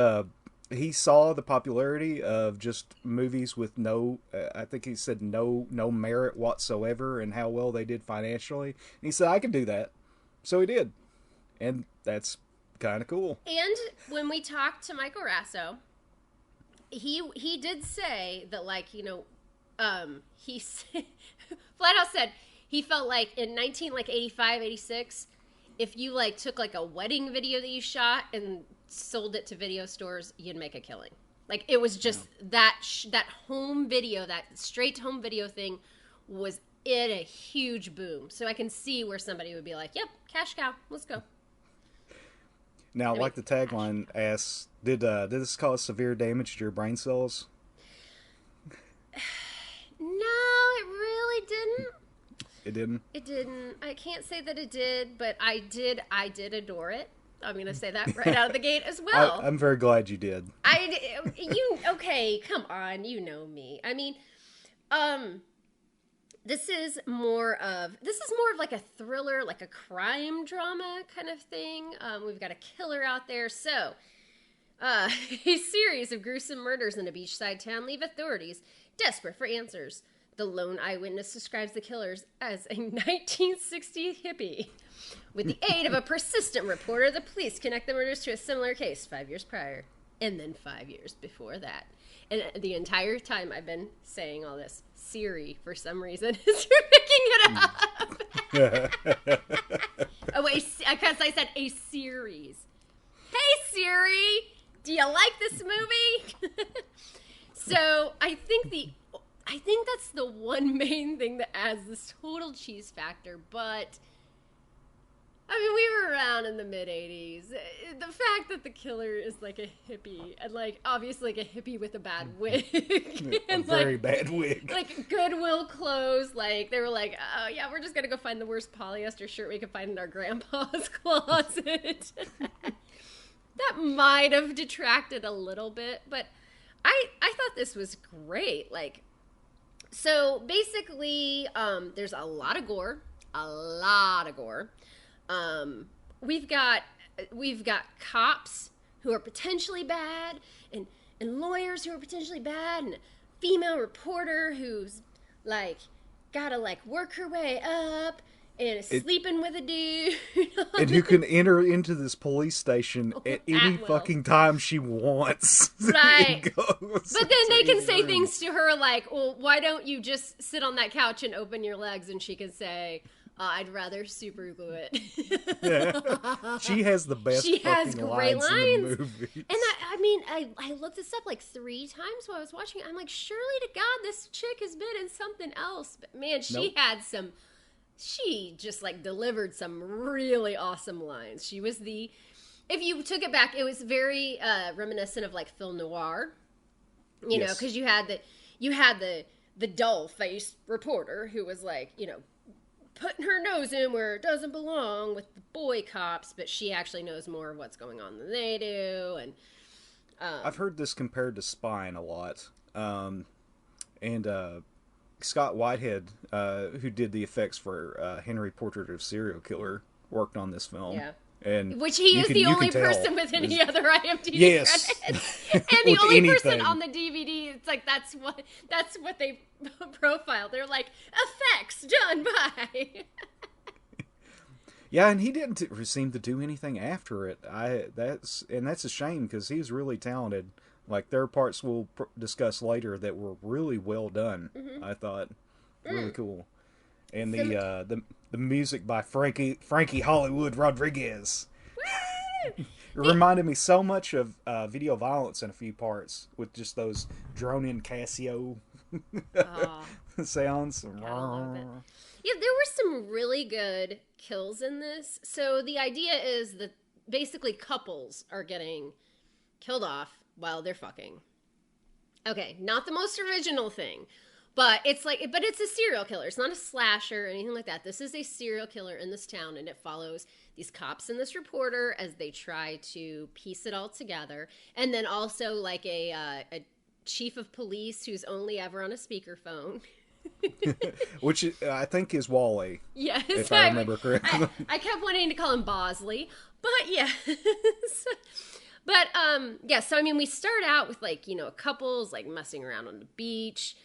he saw the popularity of just movies with no, I think he said no merit whatsoever, and how well they did financially. And he said, I can do that. So he did. And that's kind of cool. And when we talked to Michael Rasso, he did say that, like, you know, he flat out said he felt like in 1985, 86, if you like took like a wedding video that you shot and sold it to video stores, you'd make a killing. Like, it was just that home video, that straight home video thing was in a huge boom. So I can see where somebody would be like, yep, cash cow, let's go. Now, like the tagline asks, did this cause severe damage to your brain cells? No, it really didn't. It didn't? It didn't. I can't say that it did, but I did adore it. I'm going to say that right out of the gate as well. I'm very glad you did. Okay, come on, you know me. I mean, this is more of like a thriller, like a crime drama kind of thing. We've got a killer out there. So, a series of gruesome murders in a beachside town leave authorities desperate for answers. The lone eyewitness describes the killers as a 1960s hippie. With the aid of a persistent reporter, the police connect the murders to a similar case 5 years prior, and then 5 years before that. And the entire time I've been saying all this, Siri, for some reason, is picking it up. Oh, wait, because I said a series. Hey, Siri, do you like this movie? So I think that's the one main thing that adds this total cheese factor, but I mean, we were around in the mid-'80s. The fact that the killer is like a hippie, and like obviously like a hippie with a bad wig. And a very bad wig. Like Goodwill clothes, like they were like, oh yeah, we're just gonna go find the worst polyester shirt we could find in our grandpa's closet. That might have detracted a little bit, but I thought this was great. Like, so basically, there's a lot of gore. We've got cops who are potentially bad, and lawyers who are potentially bad, and a female reporter who's like gotta like work her way up and is sleeping with a dude. And who can enter into this police station at any fucking time she wants. Right. But then they can say things to her like, well, why don't you just sit on that couch and open your legs? And she can say, I'd rather super glue it. Yeah. She has the best She has great lines. In the movie. And I looked this up like 3 times while I was watching it. I'm like, surely to God, this chick has been in something else. But man, she just like delivered some really awesome lines. She was if you took it back, it was very reminiscent of like film noir, you know, because you had you had the dull-faced reporter who was like, putting her nose in where it doesn't belong with the boy cops, but she actually knows more of what's going on than they do. And I've heard this compared to Spine a lot. And Scott Whitehead, who did the effects for Henry Portrait of a Serial Killer, worked on this film. Yeah. And which he is the only person with any other IMDb credits. And the only person on the DVD, it's like that's what they profiled. They're like, effects done by. Yeah, and he didn't seem to do anything after it. That's a shame because he's really talented. Like, there are parts we'll discuss later that were really well done. Mm-hmm. I thought really cool, and the music by Frankie Hollywood Rodriguez. It reminded me so much of Video Violence in a few parts with just those drone-in Casio sounds. I love it. Yeah, there were some really good kills in this. So the idea is that basically couples are getting killed off while they're fucking. Okay, not the most original thing, but it's a serial killer. It's not a slasher or anything like that. This is a serial killer in this town, and it follows these cops and this reporter as they try to piece it all together. And then also like a chief of police who's only ever on a speakerphone. Which I think is Wally. Yes. If I remember correctly. I kept wanting to call him Bosley, but yes. But, yeah, so, I mean, we start out with, like, couples, like, messing around on the beach.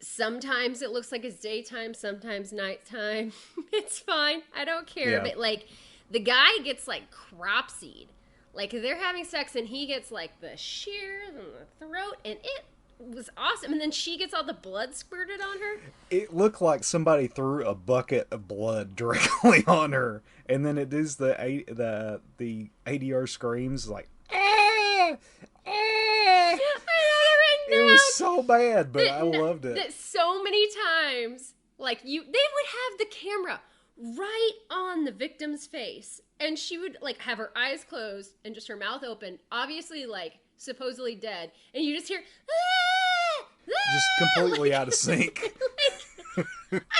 Sometimes it looks like it's daytime, sometimes nighttime. It's fine. I don't care. Yeah. But, like, the guy gets, like, cropsied. Like, they're having sex, and he gets, like, the shears and the throat, and it was awesome. And then she gets all the blood squirted on her. It looked like somebody threw a bucket of blood directly on her. And then it is the ADR screams like, ah, ah. It was so bad, but I loved it. That so many times, like they would have the camera right on the victim's face, and she would like have her eyes closed and just her mouth open, obviously like supposedly dead, and you just hear, ah, ah, just completely out of sync. I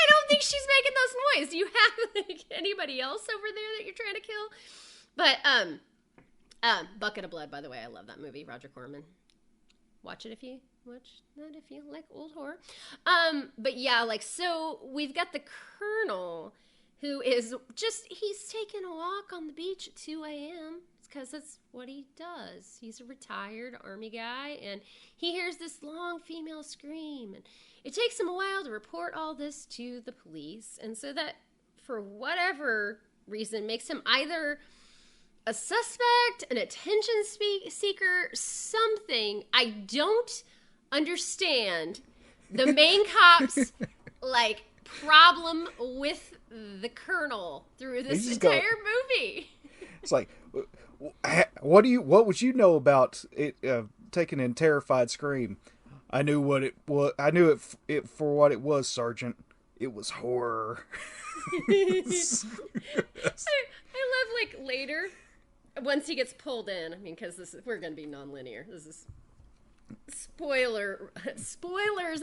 don't think she's making those noises. Do you have like anybody else over there that you're trying to kill? But Bucket of Blood, by the way, I love that movie. Roger Corman. Watch it if you like old horror. But yeah, like so we've got the Colonel who is he's taking a walk on the beach at 2 a.m. It's because that's what he does. He's a retired Army guy, and he hears this long female scream, and it takes him a while to report all this to the police, and so that, for whatever reason, makes him either a suspect, an attention seeker, something. I don't understand the main cop's, like, problem with the Colonel through this entire movie. It's like, what would you know about it taking in Terrified Scream? I knew what it was. I knew it for what it was, Sergeant. It was horror. I love, like, later, once he gets pulled in. I mean, because we're going to be non-linear. This is spoilers,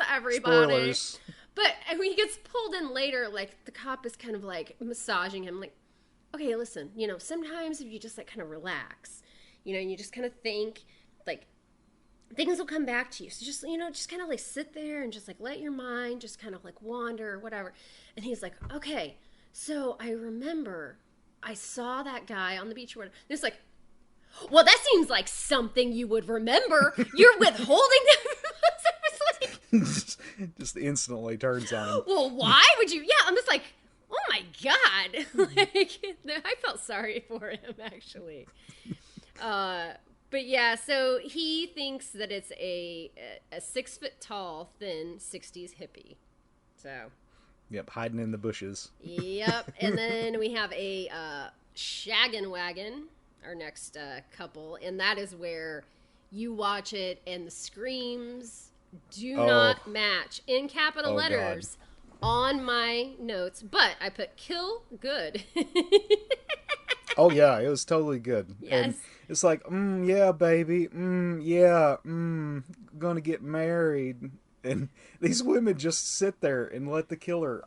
everybody. Spoilers. But when he gets pulled in later, like, the cop is kind of, like, massaging him, like, okay, listen, sometimes if you just, like, kind of relax, and you just kind of think, like, things will come back to you. So just, just kind of, like, sit there and just, like, let your mind just kind of, like, wander or whatever. And he's like, okay, so I remember I saw that guy on the beach or whatever. And it's like, well, that seems like something you would remember. You're withholding them. just instantly turns on him. Well, why would you? Yeah, I'm just like, oh my God. Like, I felt sorry for him, actually. But yeah, so he thinks that it's a 6 foot tall, thin 60s hippie. So. Yep, hiding in the bushes. Yep, and then we have a shaggin' wagon, our next couple, and that is where you watch it and the screams do not match in capital letters on my notes, but I put kill good. Oh yeah, it was totally good. Yes. And it's like, yeah, baby, yeah, gonna get married. And these women just sit there and let the killer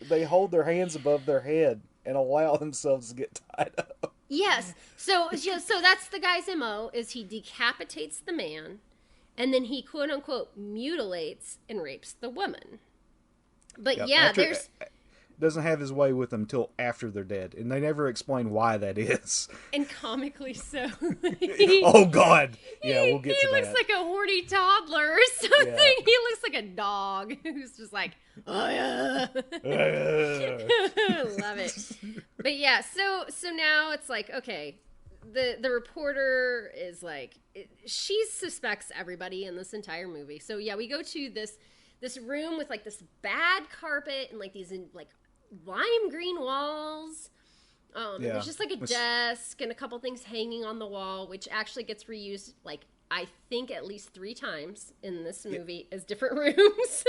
they hold their hands above their head and allow themselves to get tied up. Yes. So that's the guy's MO, is he decapitates the man and then he quote unquote mutilates and rapes the woman. But Yep. there's Doesn't have his way with them till after they're dead, and they never explain why that is. and comically so. Oh God! Yeah, we'll get to that. He looks like a horny toddler or something. Yeah. He looks like a dog who's just like, oh yeah. Love it. But yeah, so now it's like, okay, the reporter is like, she suspects everybody in this entire movie. So yeah, we go to this room with like this bad carpet and like these like lime green walls. There's just like a desk and a couple things hanging on the wall, which actually gets reused like I think at least 3 times in this movie as different rooms.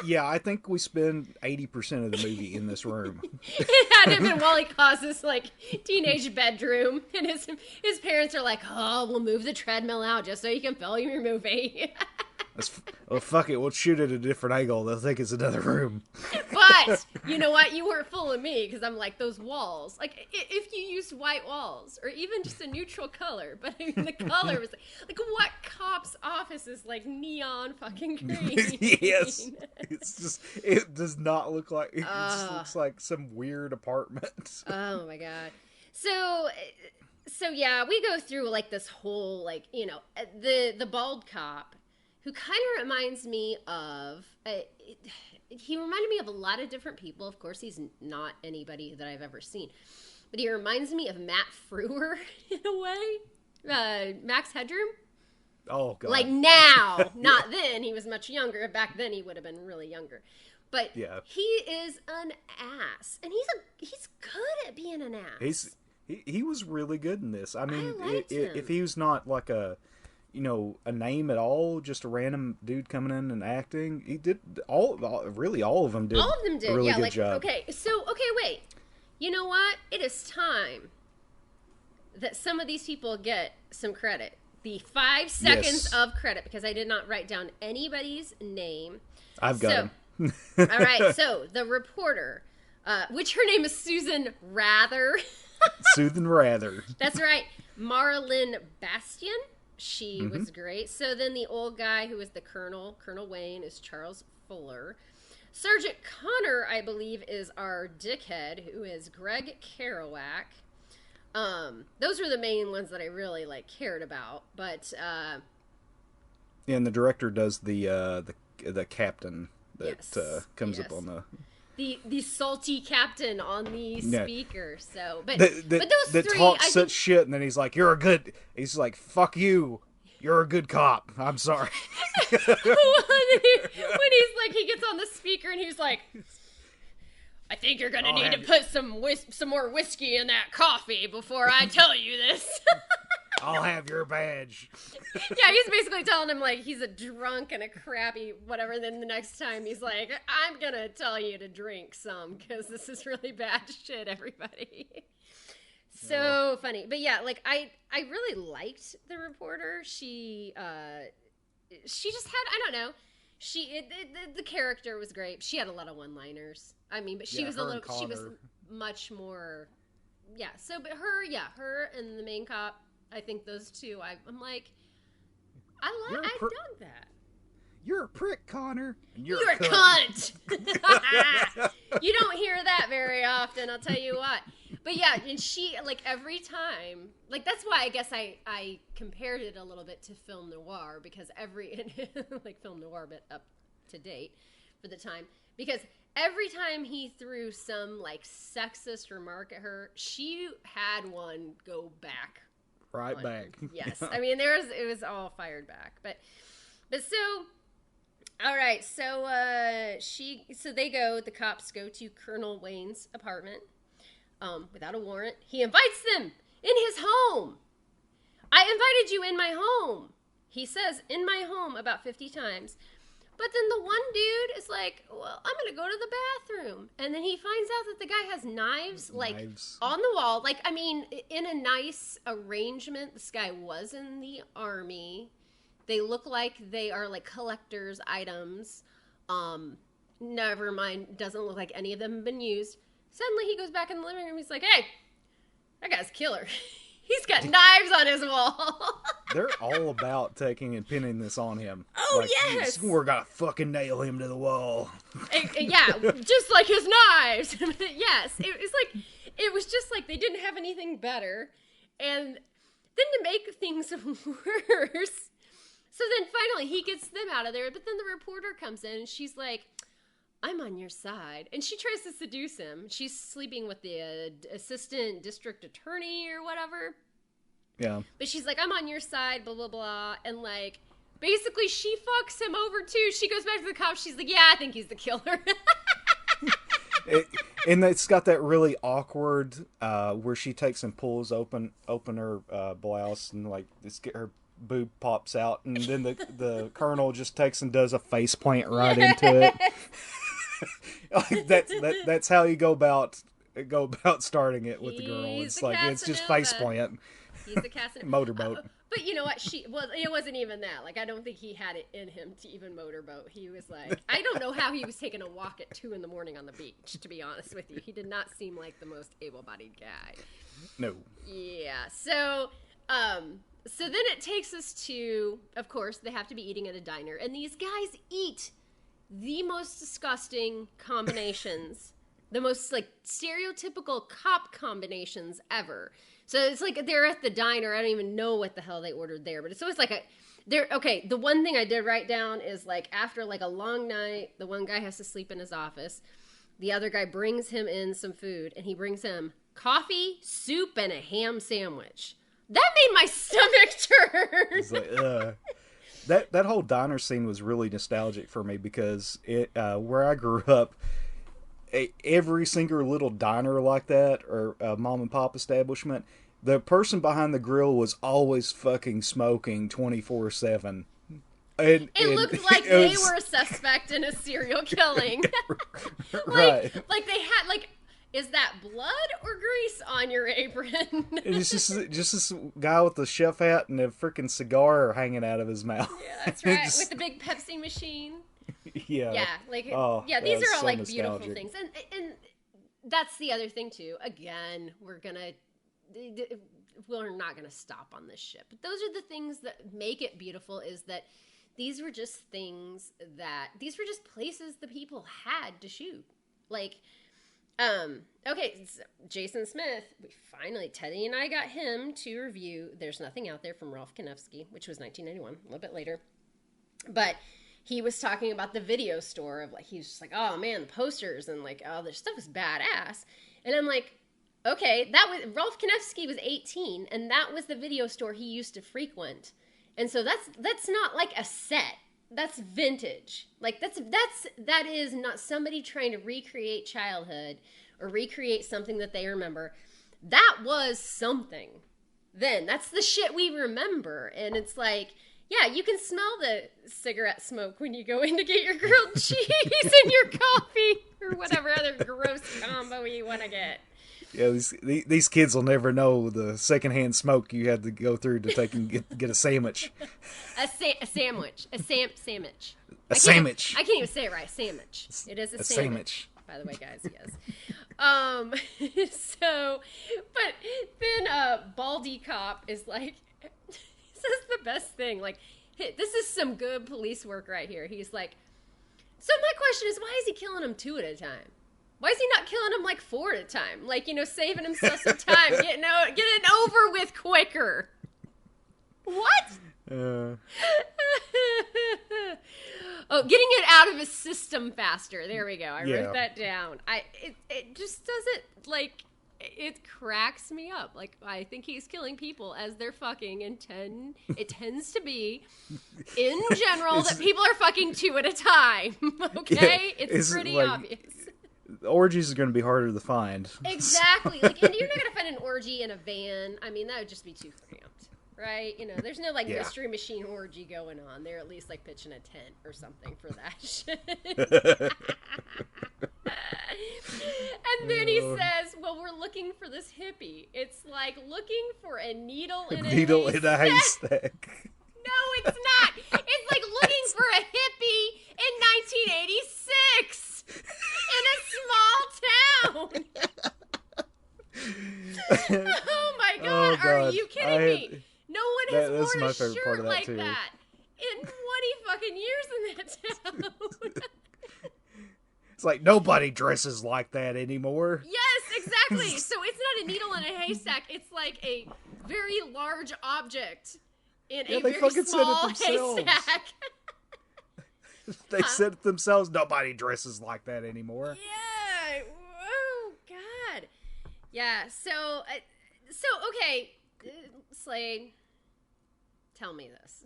Yeah, I think we spend 80% of the movie in this room. It had to have been Wally Caus's like teenage bedroom, and his parents are like, "Oh, we'll move the treadmill out just so you can film your movie." Well, fuck it, we'll shoot at a different angle. They'll think it's another room. But you know what? You weren't fooling me, because I'm like, those walls. Like, if you used white walls or even just a neutral color, but I mean, the color was like what cop's office is like neon fucking green? Yes, it does not look like it. Just looks like some weird apartment. Oh my God. So yeah, we go through like this whole like the bald cop, who kind of reminds me of, he reminded me of a lot of different people. Of course, he's not anybody that I've ever seen. But he reminds me of Matt Frewer in a way. Max Headroom. Oh, God. Like now, not then. He was much younger. Back then, he would have been really younger. But yeah, he is an ass. And he's good at being an ass. He was really good in this. I mean, him. If he was not like a name at all, just a random dude coming in and acting, he did all of them did. All of them did, a really yeah. good Like, job. okay, wait. You know what? It is time that some of these people get some credit. The 5 seconds of credit, because I did not write down anybody's name. I've got him. All right, so the reporter, which her name is Susan Rather. Susan Rather. That's right. Marilyn Bastian. She was great. So then the old guy who was the Colonel Wayne, is Charles Fuller. Sergeant Connor, I believe, is our dickhead, who is Greg Kerouac. Those were the main ones that I really cared about. But and the director does the captain that comes up on the salty captain on the speaker. So, but those three, talks such shit, and then he's like, he's like, fuck you, you're a good cop. I'm sorry. when he's like, he gets on the speaker and he's like, I think you're gonna need to put some more whiskey in that coffee before I tell you this. I'll have your badge. Yeah, he's basically telling him, like, he's a drunk and a crappy whatever. Then the next time he's like, I'm going to tell you to drink some because this is really bad shit, everybody. So funny. But yeah, like, I really liked the reporter. She just had, I don't know. The character was great. She had a lot of one-liners. I mean, but she was much more, yeah. So, but her and the main cop, I think those two, I'm like, I dug that. You're a prick, Connor. And you're a cunt. You don't hear that very often, I'll tell you what. But yeah, and she, like, every time, like, that's why I guess I compared it a little bit to film noir, because like film noir, but up to date for the time, because every time he threw some, like, sexist remark at her, she had one go back. Right back. Yes. I mean, it was all fired back. But so, all right. So, the cops go to Colonel Wayne's apartment, without a warrant. He invites them in his home. I invited you in my home. He says in my home about 50 times. But then the one dude is like, well, I'm going to go to the bathroom. And then he finds out that the guy has knives, like, on the wall. Like, I mean, in a nice arrangement, this guy was in the army. They look like they are, like, collector's items. Never mind, doesn't look like any of them have been used. Suddenly he goes back in the living room. He's like, hey, that guy's a killer. He's got knives on his wall. They're all about taking and pinning this on him. Oh, like, yes. We're going to fucking nail him to the wall. Yeah, just like his knives. Yes, it was just like they didn't have anything better. And then to make things worse, so then finally he gets them out of there. But then the reporter comes in and she's like, I'm on your side. And she tries to seduce him. She's sleeping with the assistant district attorney or whatever. Yeah. But she's like, I'm on your side, blah, blah, blah. And, like, basically she fucks him over, too. She goes back to the cops. She's like, yeah, I think he's the killer. And it's got that really awkward where she takes and pulls open her blouse and, like, her boob pops out. And then the colonel just takes and does a face plant right into it. Like that's how you go about starting it with the girl. It's like it's just face plant. He's the Casanova. Motorboat. But you know what? It wasn't even that. Like, I don't think he had it in him to even motorboat. He was like, I don't know how he was taking a walk at 2 a.m. on the beach, to be honest with you. He did not seem like the most able-bodied guy. No. Yeah. So then it takes us to, of course, they have to be eating at a diner. And these guys eat the most disgusting combinations, the most, like, stereotypical cop combinations ever. So it's like they're at the diner. I don't even know what the hell they ordered there, but it's always like the one thing I did write down is, like, after, like, a long night, the one guy has to sleep in his office. The other guy brings him in some food, and he brings him coffee, soup, and a ham sandwich. That made my stomach turn. It's like, that whole diner scene was really nostalgic for me because where I grew up, every single little diner like that or mom and pop establishment, the person behind the grill was always fucking smoking 24/7. It looked like they were a suspect in a serial killing. Right. Like they had, like, is that blood or grease on your apron? It's just this guy with the chef hat and a freaking cigar hanging out of his mouth. Yeah, that's right. With the big Pepsi machine. Yeah. Yeah, like, these are all, like, nostalgic, beautiful things. And that's the other thing, too. Again, we're not gonna stop on this ship. But those are the things that make it beautiful, is that these were just places the people had to shoot. Like, okay, so Jason Smith, Teddy and I got him to review There's Nothing Out There from Ralph Kanefsky, which was 1991, a little bit later. But he was talking about the video store of, like, he's just like, oh man, the posters and, like, oh, this stuff is badass. And I'm like, okay, Ralph Kanefsky was 18, and that was the video store he used to frequent. And so that's not like a set. That's vintage. Like, that is not somebody trying to recreate childhood or recreate something that they remember. That was something then. That's the shit we remember. And it's like, yeah, you can smell the cigarette smoke when you go in to get your grilled cheese and your coffee or whatever other gross combo you want to get. Yeah, these kids will never know the secondhand smoke you had to go through to take and get a sandwich. A sandwich. A sandwich. A sandwich. I can't even say it right. Sandwich. It is a sandwich. By the way, guys, yes. So, but then Baldy Cop is like, this is the best thing. Like, hey, this is some good police work right here. He's like, so my question is, why is he killing them 2 at a time? Why is he not killing them, like, 4 at a time? Like, saving himself some time, getting it over with quicker. What? Oh, getting it out of his system faster. There we go. I wrote that down. It just doesn't, like, it cracks me up. Like, I think he's killing people as they're fucking, and it tends to be, in general, that people are fucking 2 at a time. Okay? Yeah, it's pretty like, obvious. Orgies are going to be harder to find. Exactly. Like, and you're not going to find an orgy in a van. I mean, that would just be too cramped. right? You know, there's no like Yeah. mystery machine orgy going on. They're at least like pitching a tent or something for that shit. And then he says, well, we're looking for this hippie. It's like looking for a needle in a Needle haystack. in a haystack. No, it's not. It's like looking for a hippie in 1986 in a small town. Oh my God, are you kidding me? No one has worn a shirt like that in 20 fucking years in that town. It's like nobody dresses like that anymore. Yes, exactly. So it's not a needle in a haystack. It's like a very large object in a very small haystack. They said it themselves. Nobody dresses like that anymore. Yeah. Oh God. Yeah. So okay, Slade, tell me this.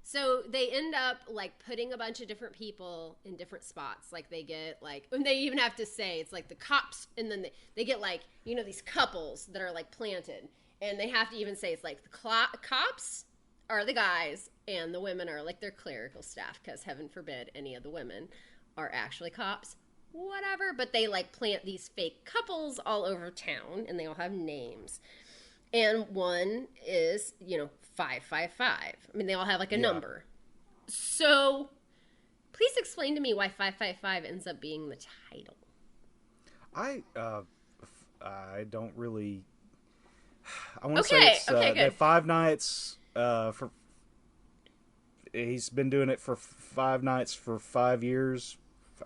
So they end up like putting a bunch of different people in different spots. Like they get like, and they even have to say it's like the cops, and then they get like, you know, these couples that are like planted, and they have to even say it's like the cops are the guys and the women are like their clerical staff, because heaven forbid any of the women are actually cops. Whatever, but they like plant these fake couples all over town, and they all have names. And one is, you know, 555. I mean, they all have like a number. So, please explain to me why 555 ends up being the title. I don't really. I want to say it's that 5 nights for. He's been doing it for 5 nights for 5 years.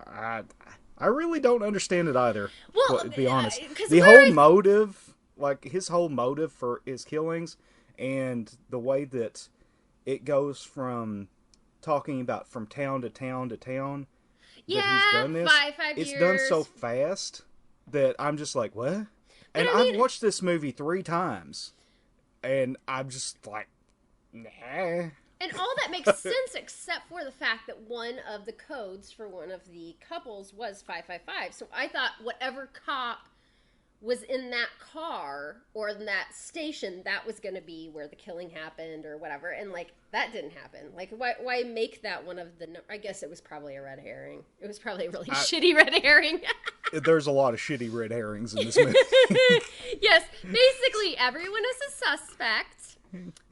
I really don't understand it either. Well, to be honest, the whole motive, like his whole motive for his killings, and the way that it goes from talking about from town to town to town. Yeah, that he's done this, 5 years. It's done so fast that I'm just like, what? And I've watched this movie 3 times, and I'm just like, nah. And all that makes sense except for the fact that one of the codes for one of the couples was 555. So I thought whatever cop was in that car or in that station, that was going to be where the killing happened or whatever. And, like, that didn't happen. Like, why make that one of the... I guess it was probably a red herring. It was probably a really shitty red herring. There's a lot of shitty red herrings in this movie. Yes, basically everyone is a suspect.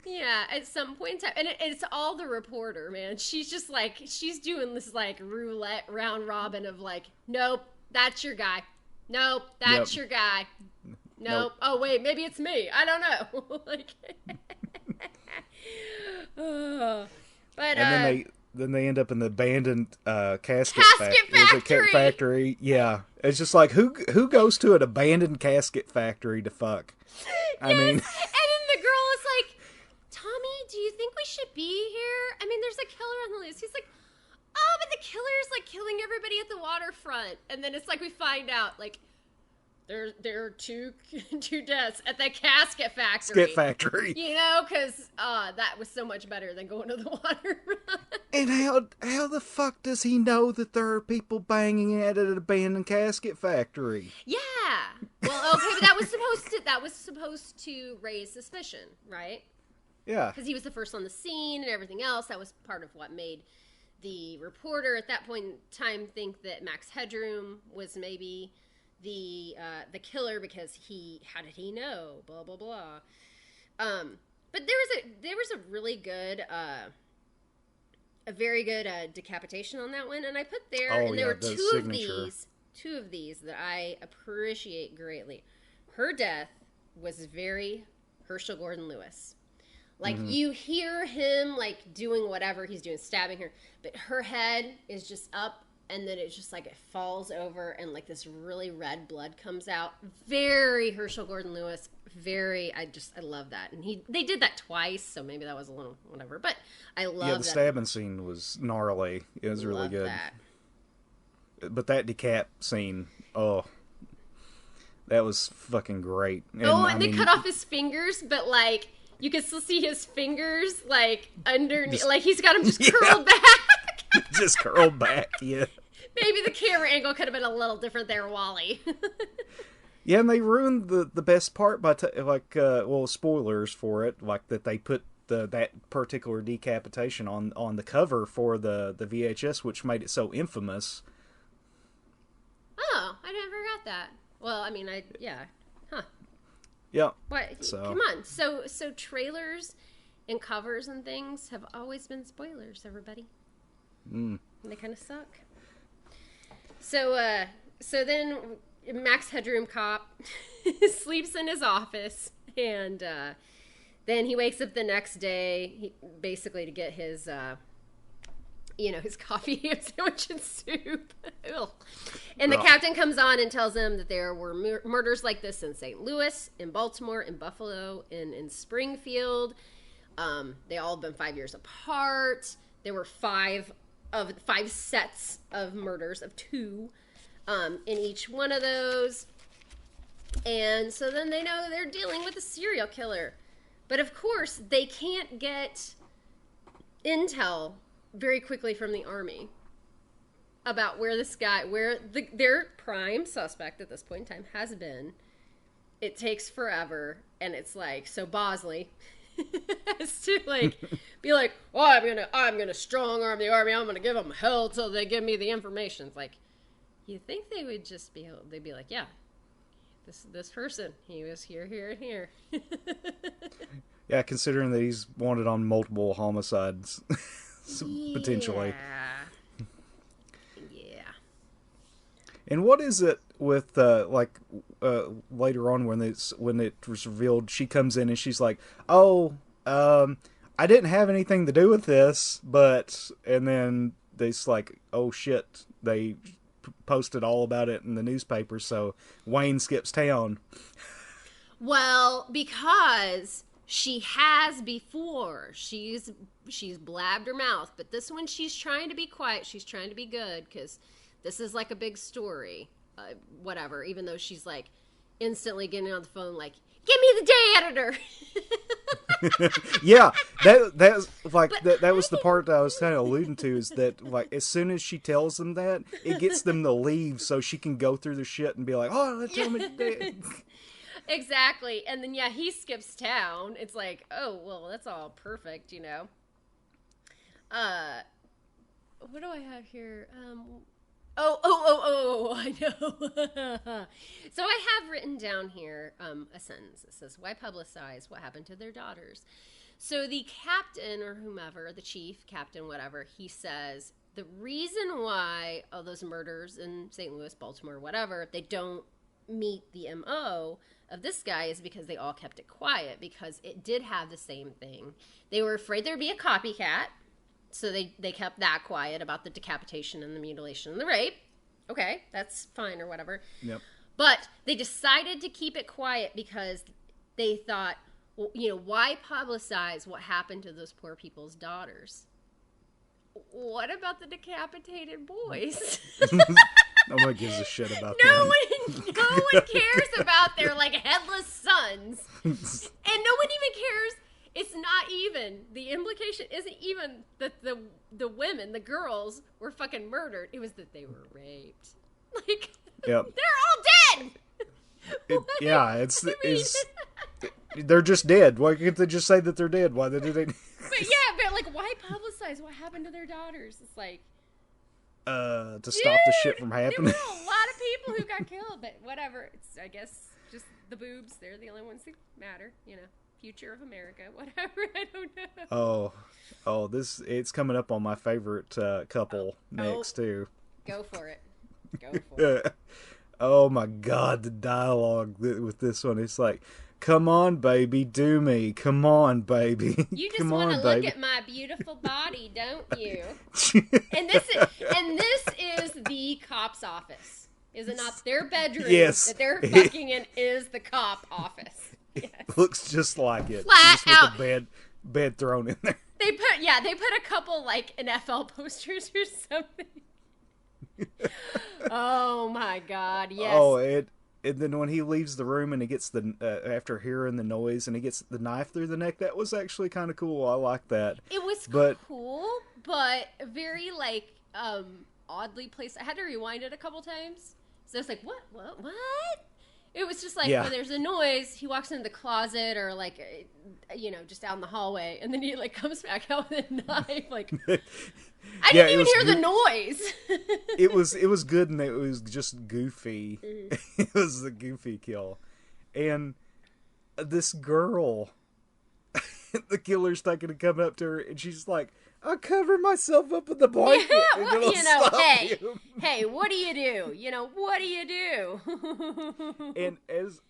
Yeah, at some point in time. And it's all the reporter, man. She's just like, she's doing this, like, roulette round robin of, like, nope, that's your guy. Nope, that's your guy. Nope. Oh, wait, maybe it's me. I don't know. Like, but, and then they end up in the abandoned casket factory. Yeah, it's just like who goes to an abandoned casket factory to fuck? I mean, and then the girl is like, Tommy, do you think we should be here? I mean, there's a killer on the loose. He's like, oh, but the killer's like killing everybody at the waterfront. And then it's like we find out like there are two deaths at the casket factory. You know, because that was so much better than going to the waterfront. And how the fuck does he know that there are people banging at an abandoned casket factory? Yeah. Well, okay, but that was supposed to raise suspicion, right? Yeah. Because he was the first on the scene and everything else. That was part of what made the reporter at that point in time think that Max Headroom was maybe the killer, because how did he know? Blah blah blah. But there was a really good a very good decapitation on that one, and I put there, and there were two of these that I appreciate greatly. Her death was very Herschel Gordon Lewis. Like, you hear him, like, doing whatever he's doing, stabbing her, but her head is just up, and then it's just, like, it falls over, and, like, this really red blood comes out. Very Herschel Gordon Lewis. I love that. And they did that twice, so maybe that was a little whatever, but I love that. Yeah, the stabbing scene was gnarly. It was really good. That. But that decap scene, that was fucking great. And they cut off his fingers, but, like... You can still see his fingers, like, underneath. Like, he's got them just curled back. Just curled back, yeah. Maybe the camera angle could have been a little different there, Wally. Yeah, and they ruined the best part by spoilers for it, like that they put that particular decapitation on the cover for the VHS, which made it so infamous. Oh, I never got that. Well, I mean, huh. Yeah. What? So. Come on. So trailers and covers and things have always been spoilers, everybody. And they kind of suck. So then Max Headroom Cop sleeps in his office, and then he wakes up the next day, basically to get his, his coffee, ham sandwich, and soup. And the captain comes on and tells him that there were murders like this in St. Louis, in Baltimore, in Buffalo, in Springfield. They all have been 5 years apart. There were five sets of murders of 2 in each one of those. And so then they know they're dealing with a serial killer. But of course, they can't get intel very quickly from the Army about where this guy, their prime suspect at this point in time has been. It takes forever, and it's like, so Bosley has to be like, oh, I'm gonna strong arm the Army. I'm gonna give them hell till they give me the information. It's like, you think they would just be able? They'd be like, yeah, this person, he was here, and here. Yeah, considering that he's wanted on multiple homicides, potentially. Yeah. And what is it with later on when it was revealed, she comes in and she's like, "Oh, I didn't have anything to do with this," and then they's like, "Oh shit, they posted all about it in the newspaper, so Wayne skips town." Well, because she has before. She's blabbed her mouth, but this one she's trying to be quiet. She's trying to be good because this is like a big story. Whatever. Even though she's like instantly getting on the phone, like, "Give me the day editor." Yeah, that was the part that I was kind of alluding to, is that like as soon as she tells them that, it gets them to leave so she can go through the shit and be like, "Oh, tell me today." Exactly. And then, he skips town. It's like, oh, well, that's all perfect, What do I have here? I know. So I have written down here a sentence that says, why publicize what happened to their daughters? So the captain or whomever, the chief, captain, whatever, he says, the reason why all those murders in St. Louis, Baltimore, whatever, they don't meet the MO of this guy is because they all kept it quiet, because it did have the same thing. They were afraid there'd be a copycat, so they kept that quiet about the decapitation and the mutilation and the rape. Okay, that's fine or whatever. Yep. But they decided to keep it quiet because they thought, well, why publicize what happened to those poor people's daughters? What about the decapitated boys? Nobody gives a shit about no them. one cares about their headless sons, and no one even cares. It's not even, the implication isn't even that the women, the girls, were fucking murdered. It was that they were raped. Yep. They're all dead. They're just dead. Why can't they just say that they're dead? Why did they? But why publicize what happened to their daughters? It's like, to stop the shit from happening. There were a lot of people who got killed, but whatever. It's, I guess, just the boobs. They're the only ones who matter. Future of America. Whatever. I don't know. It's coming up on my favorite couple next too. Go for it. Go for it. Oh my God, the dialogue with this one. It's like, "Come on, baby, do me. Come on, baby. You just want to look at my beautiful body, don't you?" And this is the cop's office. Is it not? Their bedroom that they're fucking in is the cop office. Yes. It looks just like it. Flat just out. With a bed thrown in there. They put a couple NFL posters or something. Oh my God! Yes. Oh, and then when he leaves the room and he gets after hearing the noise and he gets the knife through the neck, that was actually kind of cool. I like that. It was cool, but very oddly placed. I had to rewind it a couple times, so it's like, what? It was just like, Yeah. when there's a noise, he walks into the closet or, like, just out in the hallway, and then he, like, comes back out with a knife. Like, I didn't even hear the noise. It was good, and it was just goofy. Mm-hmm. It was the goofy kill. And this girl, the killer's not going to come up to her, and she's like, I'll cover myself up with the blanket. And it'll stop him. Hey, what do you do? What do you do? And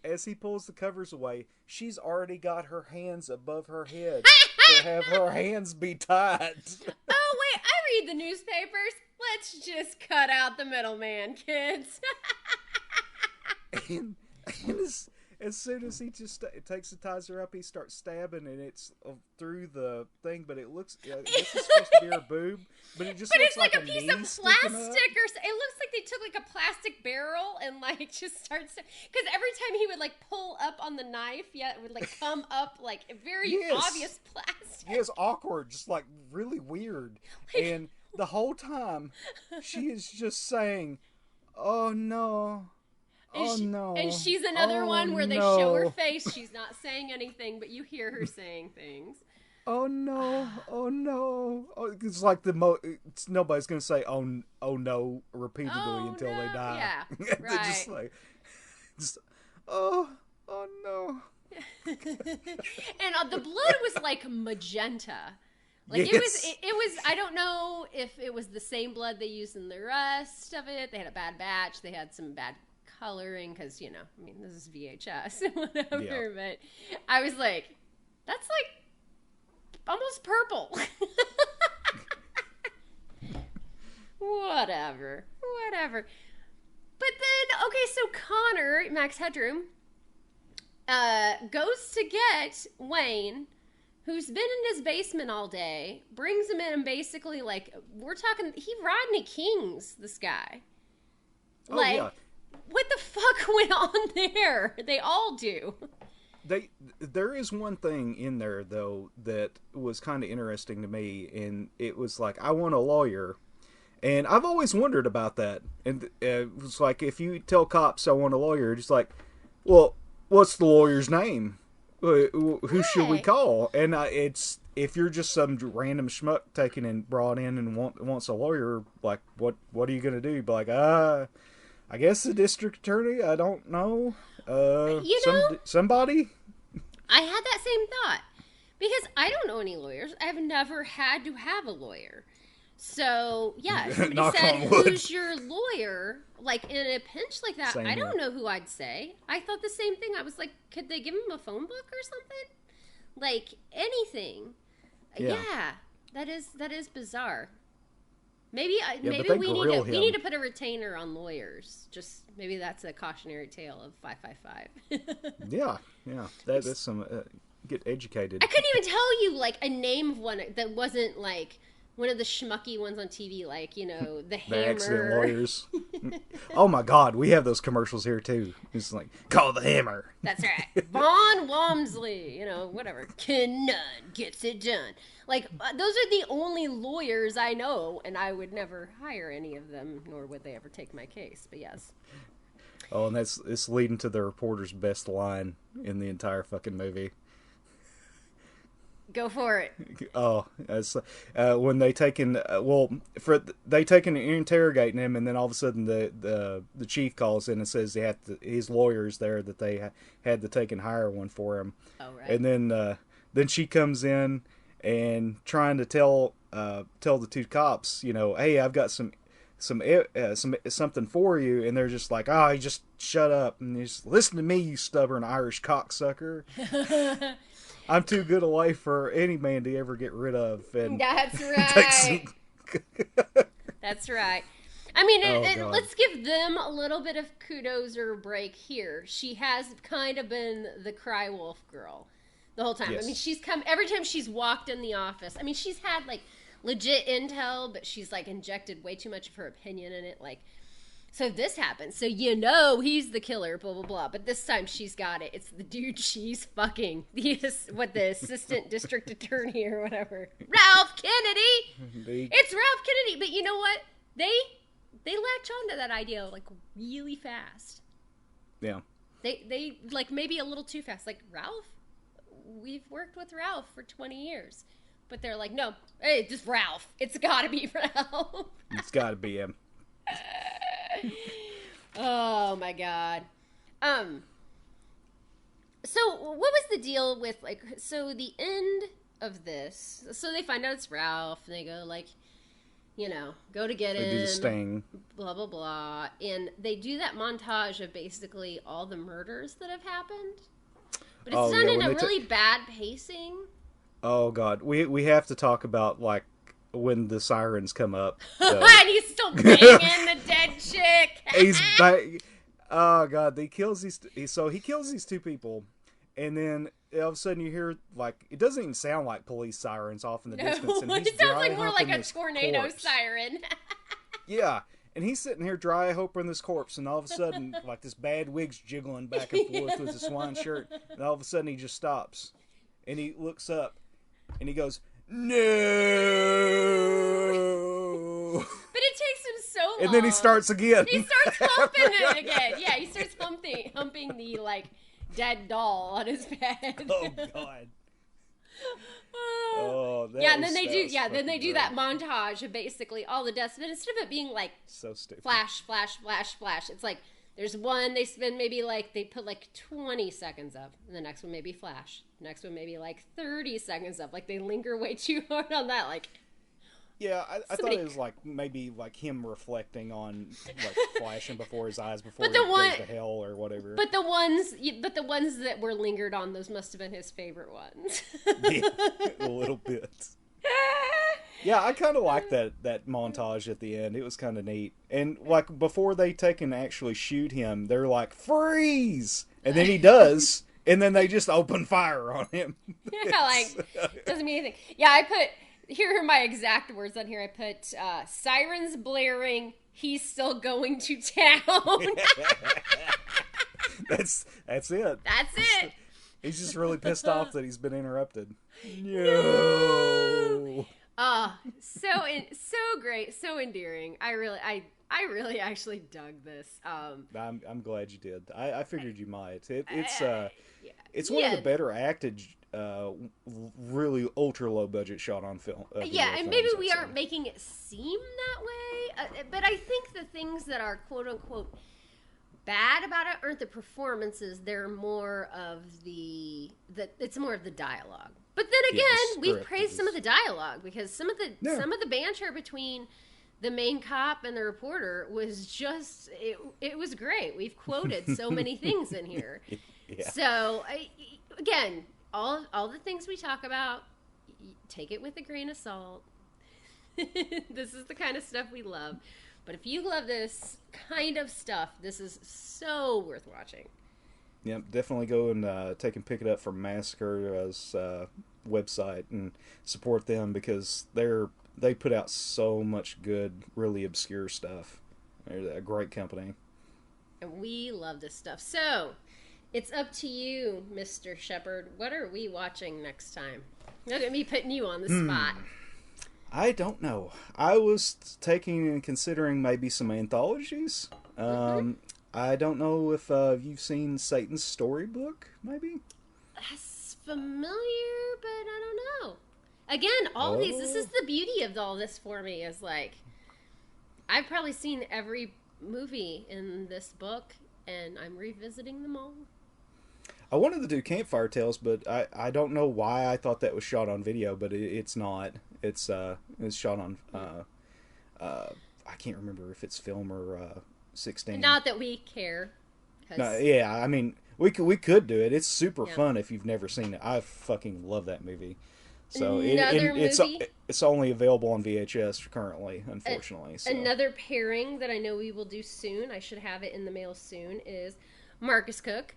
as he pulls the covers away, she's already got her hands above her head to have her hands be tied. Oh, wait, I read the newspapers. Let's just cut out the middleman, kids. And as soon as he just takes the taser up, he starts stabbing, and it's through the thing, but it looks, this is supposed to be her boob, but it just looks like a piece of plastic, it looks like they took like a plastic barrel and like just starts, because every time he would like pull up on the knife, it would like come up like very obvious plastic. Yes, awkward, just like really weird. And the whole time, she is just saying, oh no. No. And she's another one where they show her face. She's not saying anything, but you hear her saying things. Oh no. Oh no. It's like nobody's going to say oh no repeatedly until they die. Yeah, right. just oh no. And the blood was like magenta. Like yes. it was, I don't know if it was the same blood they used in the rest of it. They had a bad batch. They had some bad coloring because this is VHS whatever. Yeah. But I was like, that's like almost purple. whatever But then so Connor, Max Headroom, goes to get Wayne, who's been in his basement all day, brings him in, and basically, like, we're talking, he Rodney King's this guy. Like, yeah. What the fuck went on there? They all do. There is one thing in there, though, that was kind of interesting to me, and it was like, I want a lawyer. And I've always wondered about that. And it was like, if you tell cops I want a lawyer, it's like, well, what's the lawyer's name? Who should we call? And it's, if you're just some random schmuck taken and brought in and wants a lawyer, like, what are you going to do? Be like, I guess the district attorney, I don't know. Somebody? I had that same thought. Because I don't know any lawyers. I've never had to have a lawyer. So, yeah, somebody said, who's your lawyer? Like, in a pinch like that, I don't know who I'd say. I thought the same thing. I was like, could they give him a phone book or something? Like, anything. Yeah, that is bizarre. Maybe we need to put a retainer on lawyers. Just maybe that's a cautionary tale of 555. yeah. That's some get educated. I couldn't even tell you like a name of one that wasn't like one of the schmucky ones on TV, like the Hammer. The accident lawyers. Oh my God, we have those commercials here too. It's like, call the Hammer. That's right, Vaughn Walmsley. Whatever. Ken Nunn gets it done. Like, those are the only lawyers I know, and I would never hire any of them, nor would they ever take my case, but yes. Oh, and it's leading to the reporter's best line in the entire fucking movie. Go for it. Oh, it's, when they taken and interrogating him, and then all of a sudden the chief calls in and says his lawyer's there, that they had to take and hire one for him. Oh, right. And then she comes in and trying to tell the two cops, hey, I've got some something for you, and they're just like, you just shut up and just listen to me, you stubborn Irish cocksucker. I'm too good a wife for any man to ever get rid of. And that's right. That's right. I mean, let's give them a little bit of kudos or a break here. She has kind of been the cry wolf girl the whole time. Yes. I mean, she's come every time she's walked in the office. I mean, she's had like legit intel, but she's like injected way too much of her opinion in it. Like, so this happens. So he's the killer, blah, blah, blah. But this time she's got it. It's the dude she's fucking. The assistant district attorney or whatever. Ralph Kennedy! It's Ralph Kennedy. But you know what? They latch onto that idea like really fast. Yeah. They like maybe a little too fast. Like Ralph, we've worked with Ralph for 20 years, but they're like, no, hey, just Ralph. It's got to be Ralph. It's got to be him. Oh my god. So what was the deal with like? So the end of this. So they find out it's Ralph, and they go like, go to get him. They do the sting. Blah blah blah, and they do that montage of basically all the murders that have happened. But it's done in a really bad pacing. Oh god, we have to talk about like when the sirens come up. And he's still banging the dead chick. He's back. Oh god, he kills these two people, and then all of a sudden you hear like it doesn't even sound like police sirens off in the distance. And it sounds like more like a tornado siren. Yeah, and he's sitting here dry humping this corpse, and all of a sudden like this bad wig's jiggling back and forth with his swine shirt, and all of a sudden he just stops, and he looks up, and he goes, "No!" But it takes him so long. And then he starts again. He starts humping it again. Yeah, he starts humping the like dead doll on his bed. Oh god. Oh, yeah, and then they do. Yeah, then they do that montage of basically all the deaths. But instead of it being like so stupid, flash, flash, flash, flash, it's like there's one they spend maybe like they put like 20 seconds up, and the next one maybe flash, next one maybe like 30 seconds up. Like they linger way too hard on that. Like. Yeah, I thought it was like maybe like him reflecting on like flashing before his eyes before he goes to hell or whatever. But the ones that were lingered on, those must have been his favorite ones. Yeah, a little bit. Yeah, I kind of like that montage at the end. It was kind of neat. And like before they take and actually shoot him, they're like freeze, and then he does, and then they just open fire on him. Yeah, like doesn't mean anything. Yeah, here are my exact words on here. I put, sirens blaring, he's still going to town. That's it. That's it. He's just really pissed off that he's been interrupted. No. So great, so endearing. I really actually dug this. I'm glad you did. I figured you might. It's one of the better acted, really ultra low budget shot on film. Yeah, and maybe we aren't making it seem that way, but I think the things that are quote unquote bad about it aren't the performances. They're more of it's more of the dialogue. But then again, we've praised some of the dialogue because some of the banter between the main cop and the reporter was just it was great. We've quoted so many things in here. Yeah. So again, all the things we talk about, take it with a grain of salt. This is the kind of stuff we love. But if you love this kind of stuff, this is so worth watching. Yep, definitely go and pick it up from Massacre's website and support them because they put out so much good, really obscure stuff. They're a great company. And we love this stuff. So, it's up to you, Mr. Shepard. What are we watching next time? Look at me putting you on the spot. I don't know. I was taking and considering maybe some anthologies. I don't know if you've seen Satan's Storybook, maybe? That's familiar, but I don't know. Again, all these, this is the beauty of all this for me, is like, I've probably seen every movie in this book, and I'm revisiting them all. I wanted to do Campfire Tales, but I don't know why I thought that was shot on video, but it's not. It's shot on, I can't remember if it's film or 16. Not that we care. No, yeah, I mean, we could do it. It's super fun if you've never seen it. I fucking love that movie. So it's only available on VHS currently, unfortunately. Another pairing that I know we will do soon, I should have it in the mail soon, is Marcus Cook.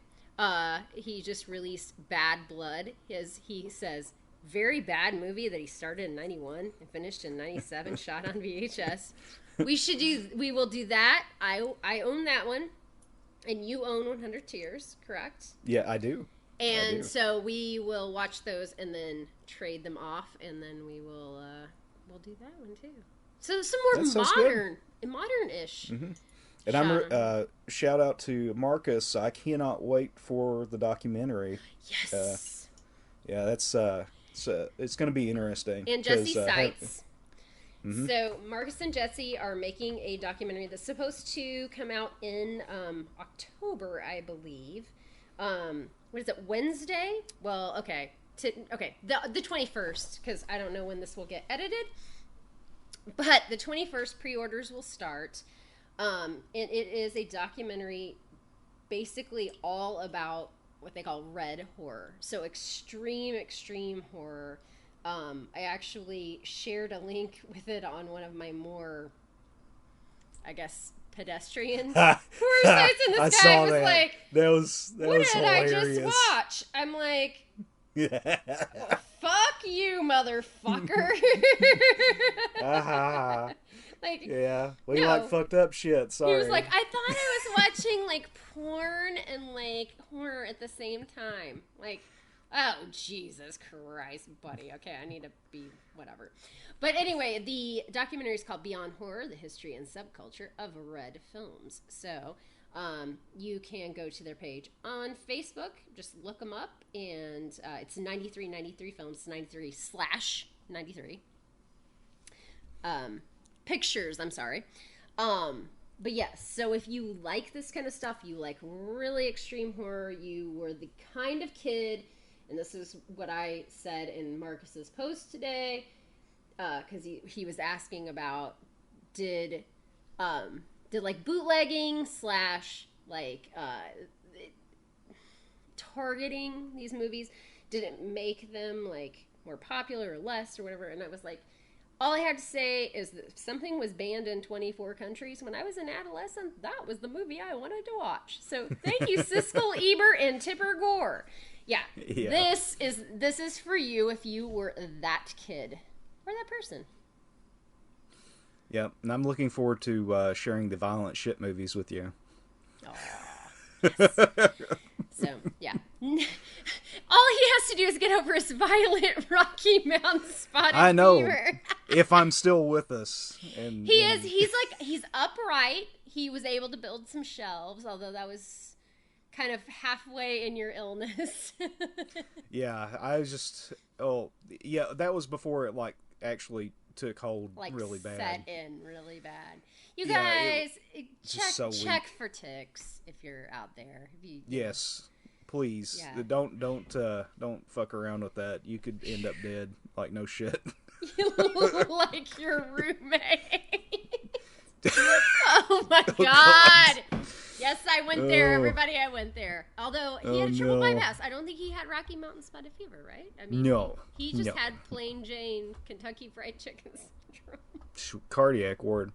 He just released Bad Blood. He says, very bad movie that he started in 91 and finished in 97, shot on VHS. We will do that. I own that one. And you own 100 Tears, correct? Yeah, I do. And so we will watch those and then trade them off, and then we'll do that one too. So some more modern-ish. Mm-hmm. And shout out to Marcus. I cannot wait for the documentary. Yes. Yeah, that's it's going to be interesting. And Jesse Seitz. So Marcus and Jesse are making a documentary that's supposed to come out in October, I believe. What is it, Wednesday? Well, okay. The 21st, because I don't know when this will get edited. But the 21st pre-orders will start. And it is a documentary basically all about what they call red horror. So extreme horror. I actually shared a link with it on one of my more, I guess, pedestrian horror sites, and this guy was like, that was what did hilarious. I just watch? I'm like, fuck you, motherfucker. Like, yeah, we like fucked up shit. Sorry. He was like, I thought I was watching like porn and like horror at the same time. Like, oh, Jesus Christ, buddy. Okay, I need to be whatever. But anyway, the documentary is called Beyond Horror, The History and Subculture of Red Films. So you can go to their page on Facebook. Just look them up. And it's 9393 Films, 93/93. Pictures, I'm sorry. But yes, so if you like this kind of stuff, you like really extreme horror, you were the kind of kid, and this is what I said in Marcus's post today, because he was asking about did like bootlegging / like targeting these movies, did it make them like more popular or less or whatever? And I was like, all I had to say is that if something was banned in 24 countries when I was an adolescent, that was the movie I wanted to watch. So thank you, Siskel, Ebert, and Tipper Gore. Yeah, this is for you if you were that kid or that person. Yep, and I'm looking forward to sharing the violent shit movies with you. Oh, yes. So, yeah. All he has to do is get over his violent Rocky Mountain spotted fever. I know. If I'm still with us. And he's upright. He was able to build some shelves, although that was kind of halfway in your illness. Yeah, that was before it like actually took hold really bad. Set in really bad. You guys, check for ticks if you're out there. Yes, please. Yeah. Don't fuck around with that. You could end up dead. Like no shit. Like your roommate. Oh my god. Yes, I went there, everybody. I went there. Although he had a triple bypass. I don't think he had Rocky Mountain spotted fever, right? I mean, no. He just had plain Jane Kentucky Fried Chicken syndrome. Cardiac ward.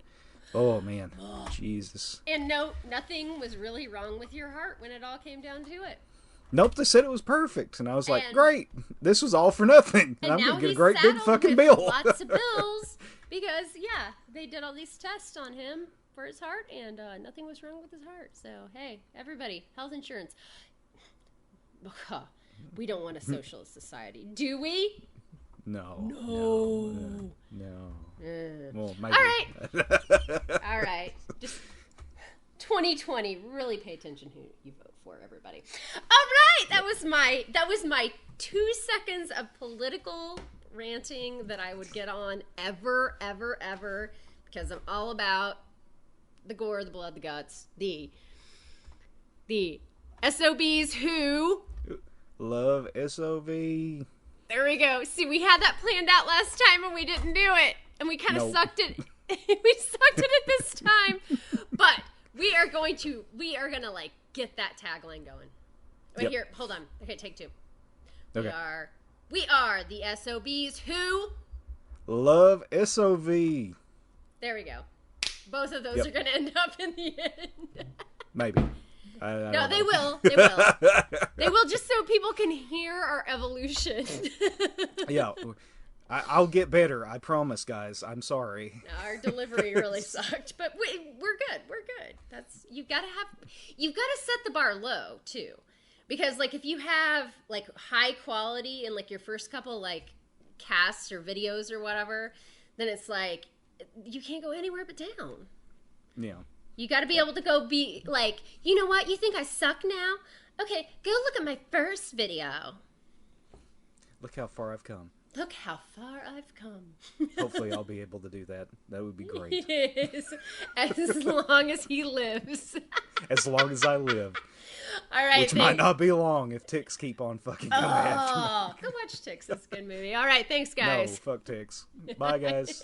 Oh, man. Jesus. And no, nothing was really wrong with your heart when it all came down to it. Nope, they said it was perfect. And I was like, great. This was all for nothing. And I'm going to get a great big fucking bill. Lots of bills. Because, they did all these tests on him for his heart, and nothing was wrong with his heart. So, hey, everybody, health insurance. We don't want a socialist society, do we? No. Well, maybe. All right. Just 2020. Really pay attention who you vote for, everybody. All right. That was my 2 seconds of political ranting that I would get on ever, because I'm all about the gore, the blood, the guts, the SOBs who love SOV. There we go. See, we had that planned out last time and we didn't do it. And we kind of sucked it. We sucked it at this time. But we are gonna like get that tagline going. Wait, here, hold on. Okay, take 2. Okay. We are the SOBs who love SOV. There we go. Both of those are going to end up in the end. Maybe. No, they will. They will just so people can hear our evolution. Yeah. I'll get better. I promise, guys. I'm sorry. No, our delivery really sucked, but we're good. We're good. You've got to set the bar low too. Because like if you have like high quality in like your first couple like casts or videos or whatever, then it's like you can't go anywhere but down. Yeah. You got to be able to go be like, you know what? You think I suck now? Okay, go look at my first video. Look how far I've come. Look how far I've come. Hopefully I'll be able to do that. That would be great. Yes, as long as he lives. As long as I live. All right. Which might not be long if ticks keep on fucking coming after me. Go watch Ticks. It's a good movie. All right. Thanks, guys. No, fuck ticks. Bye, guys.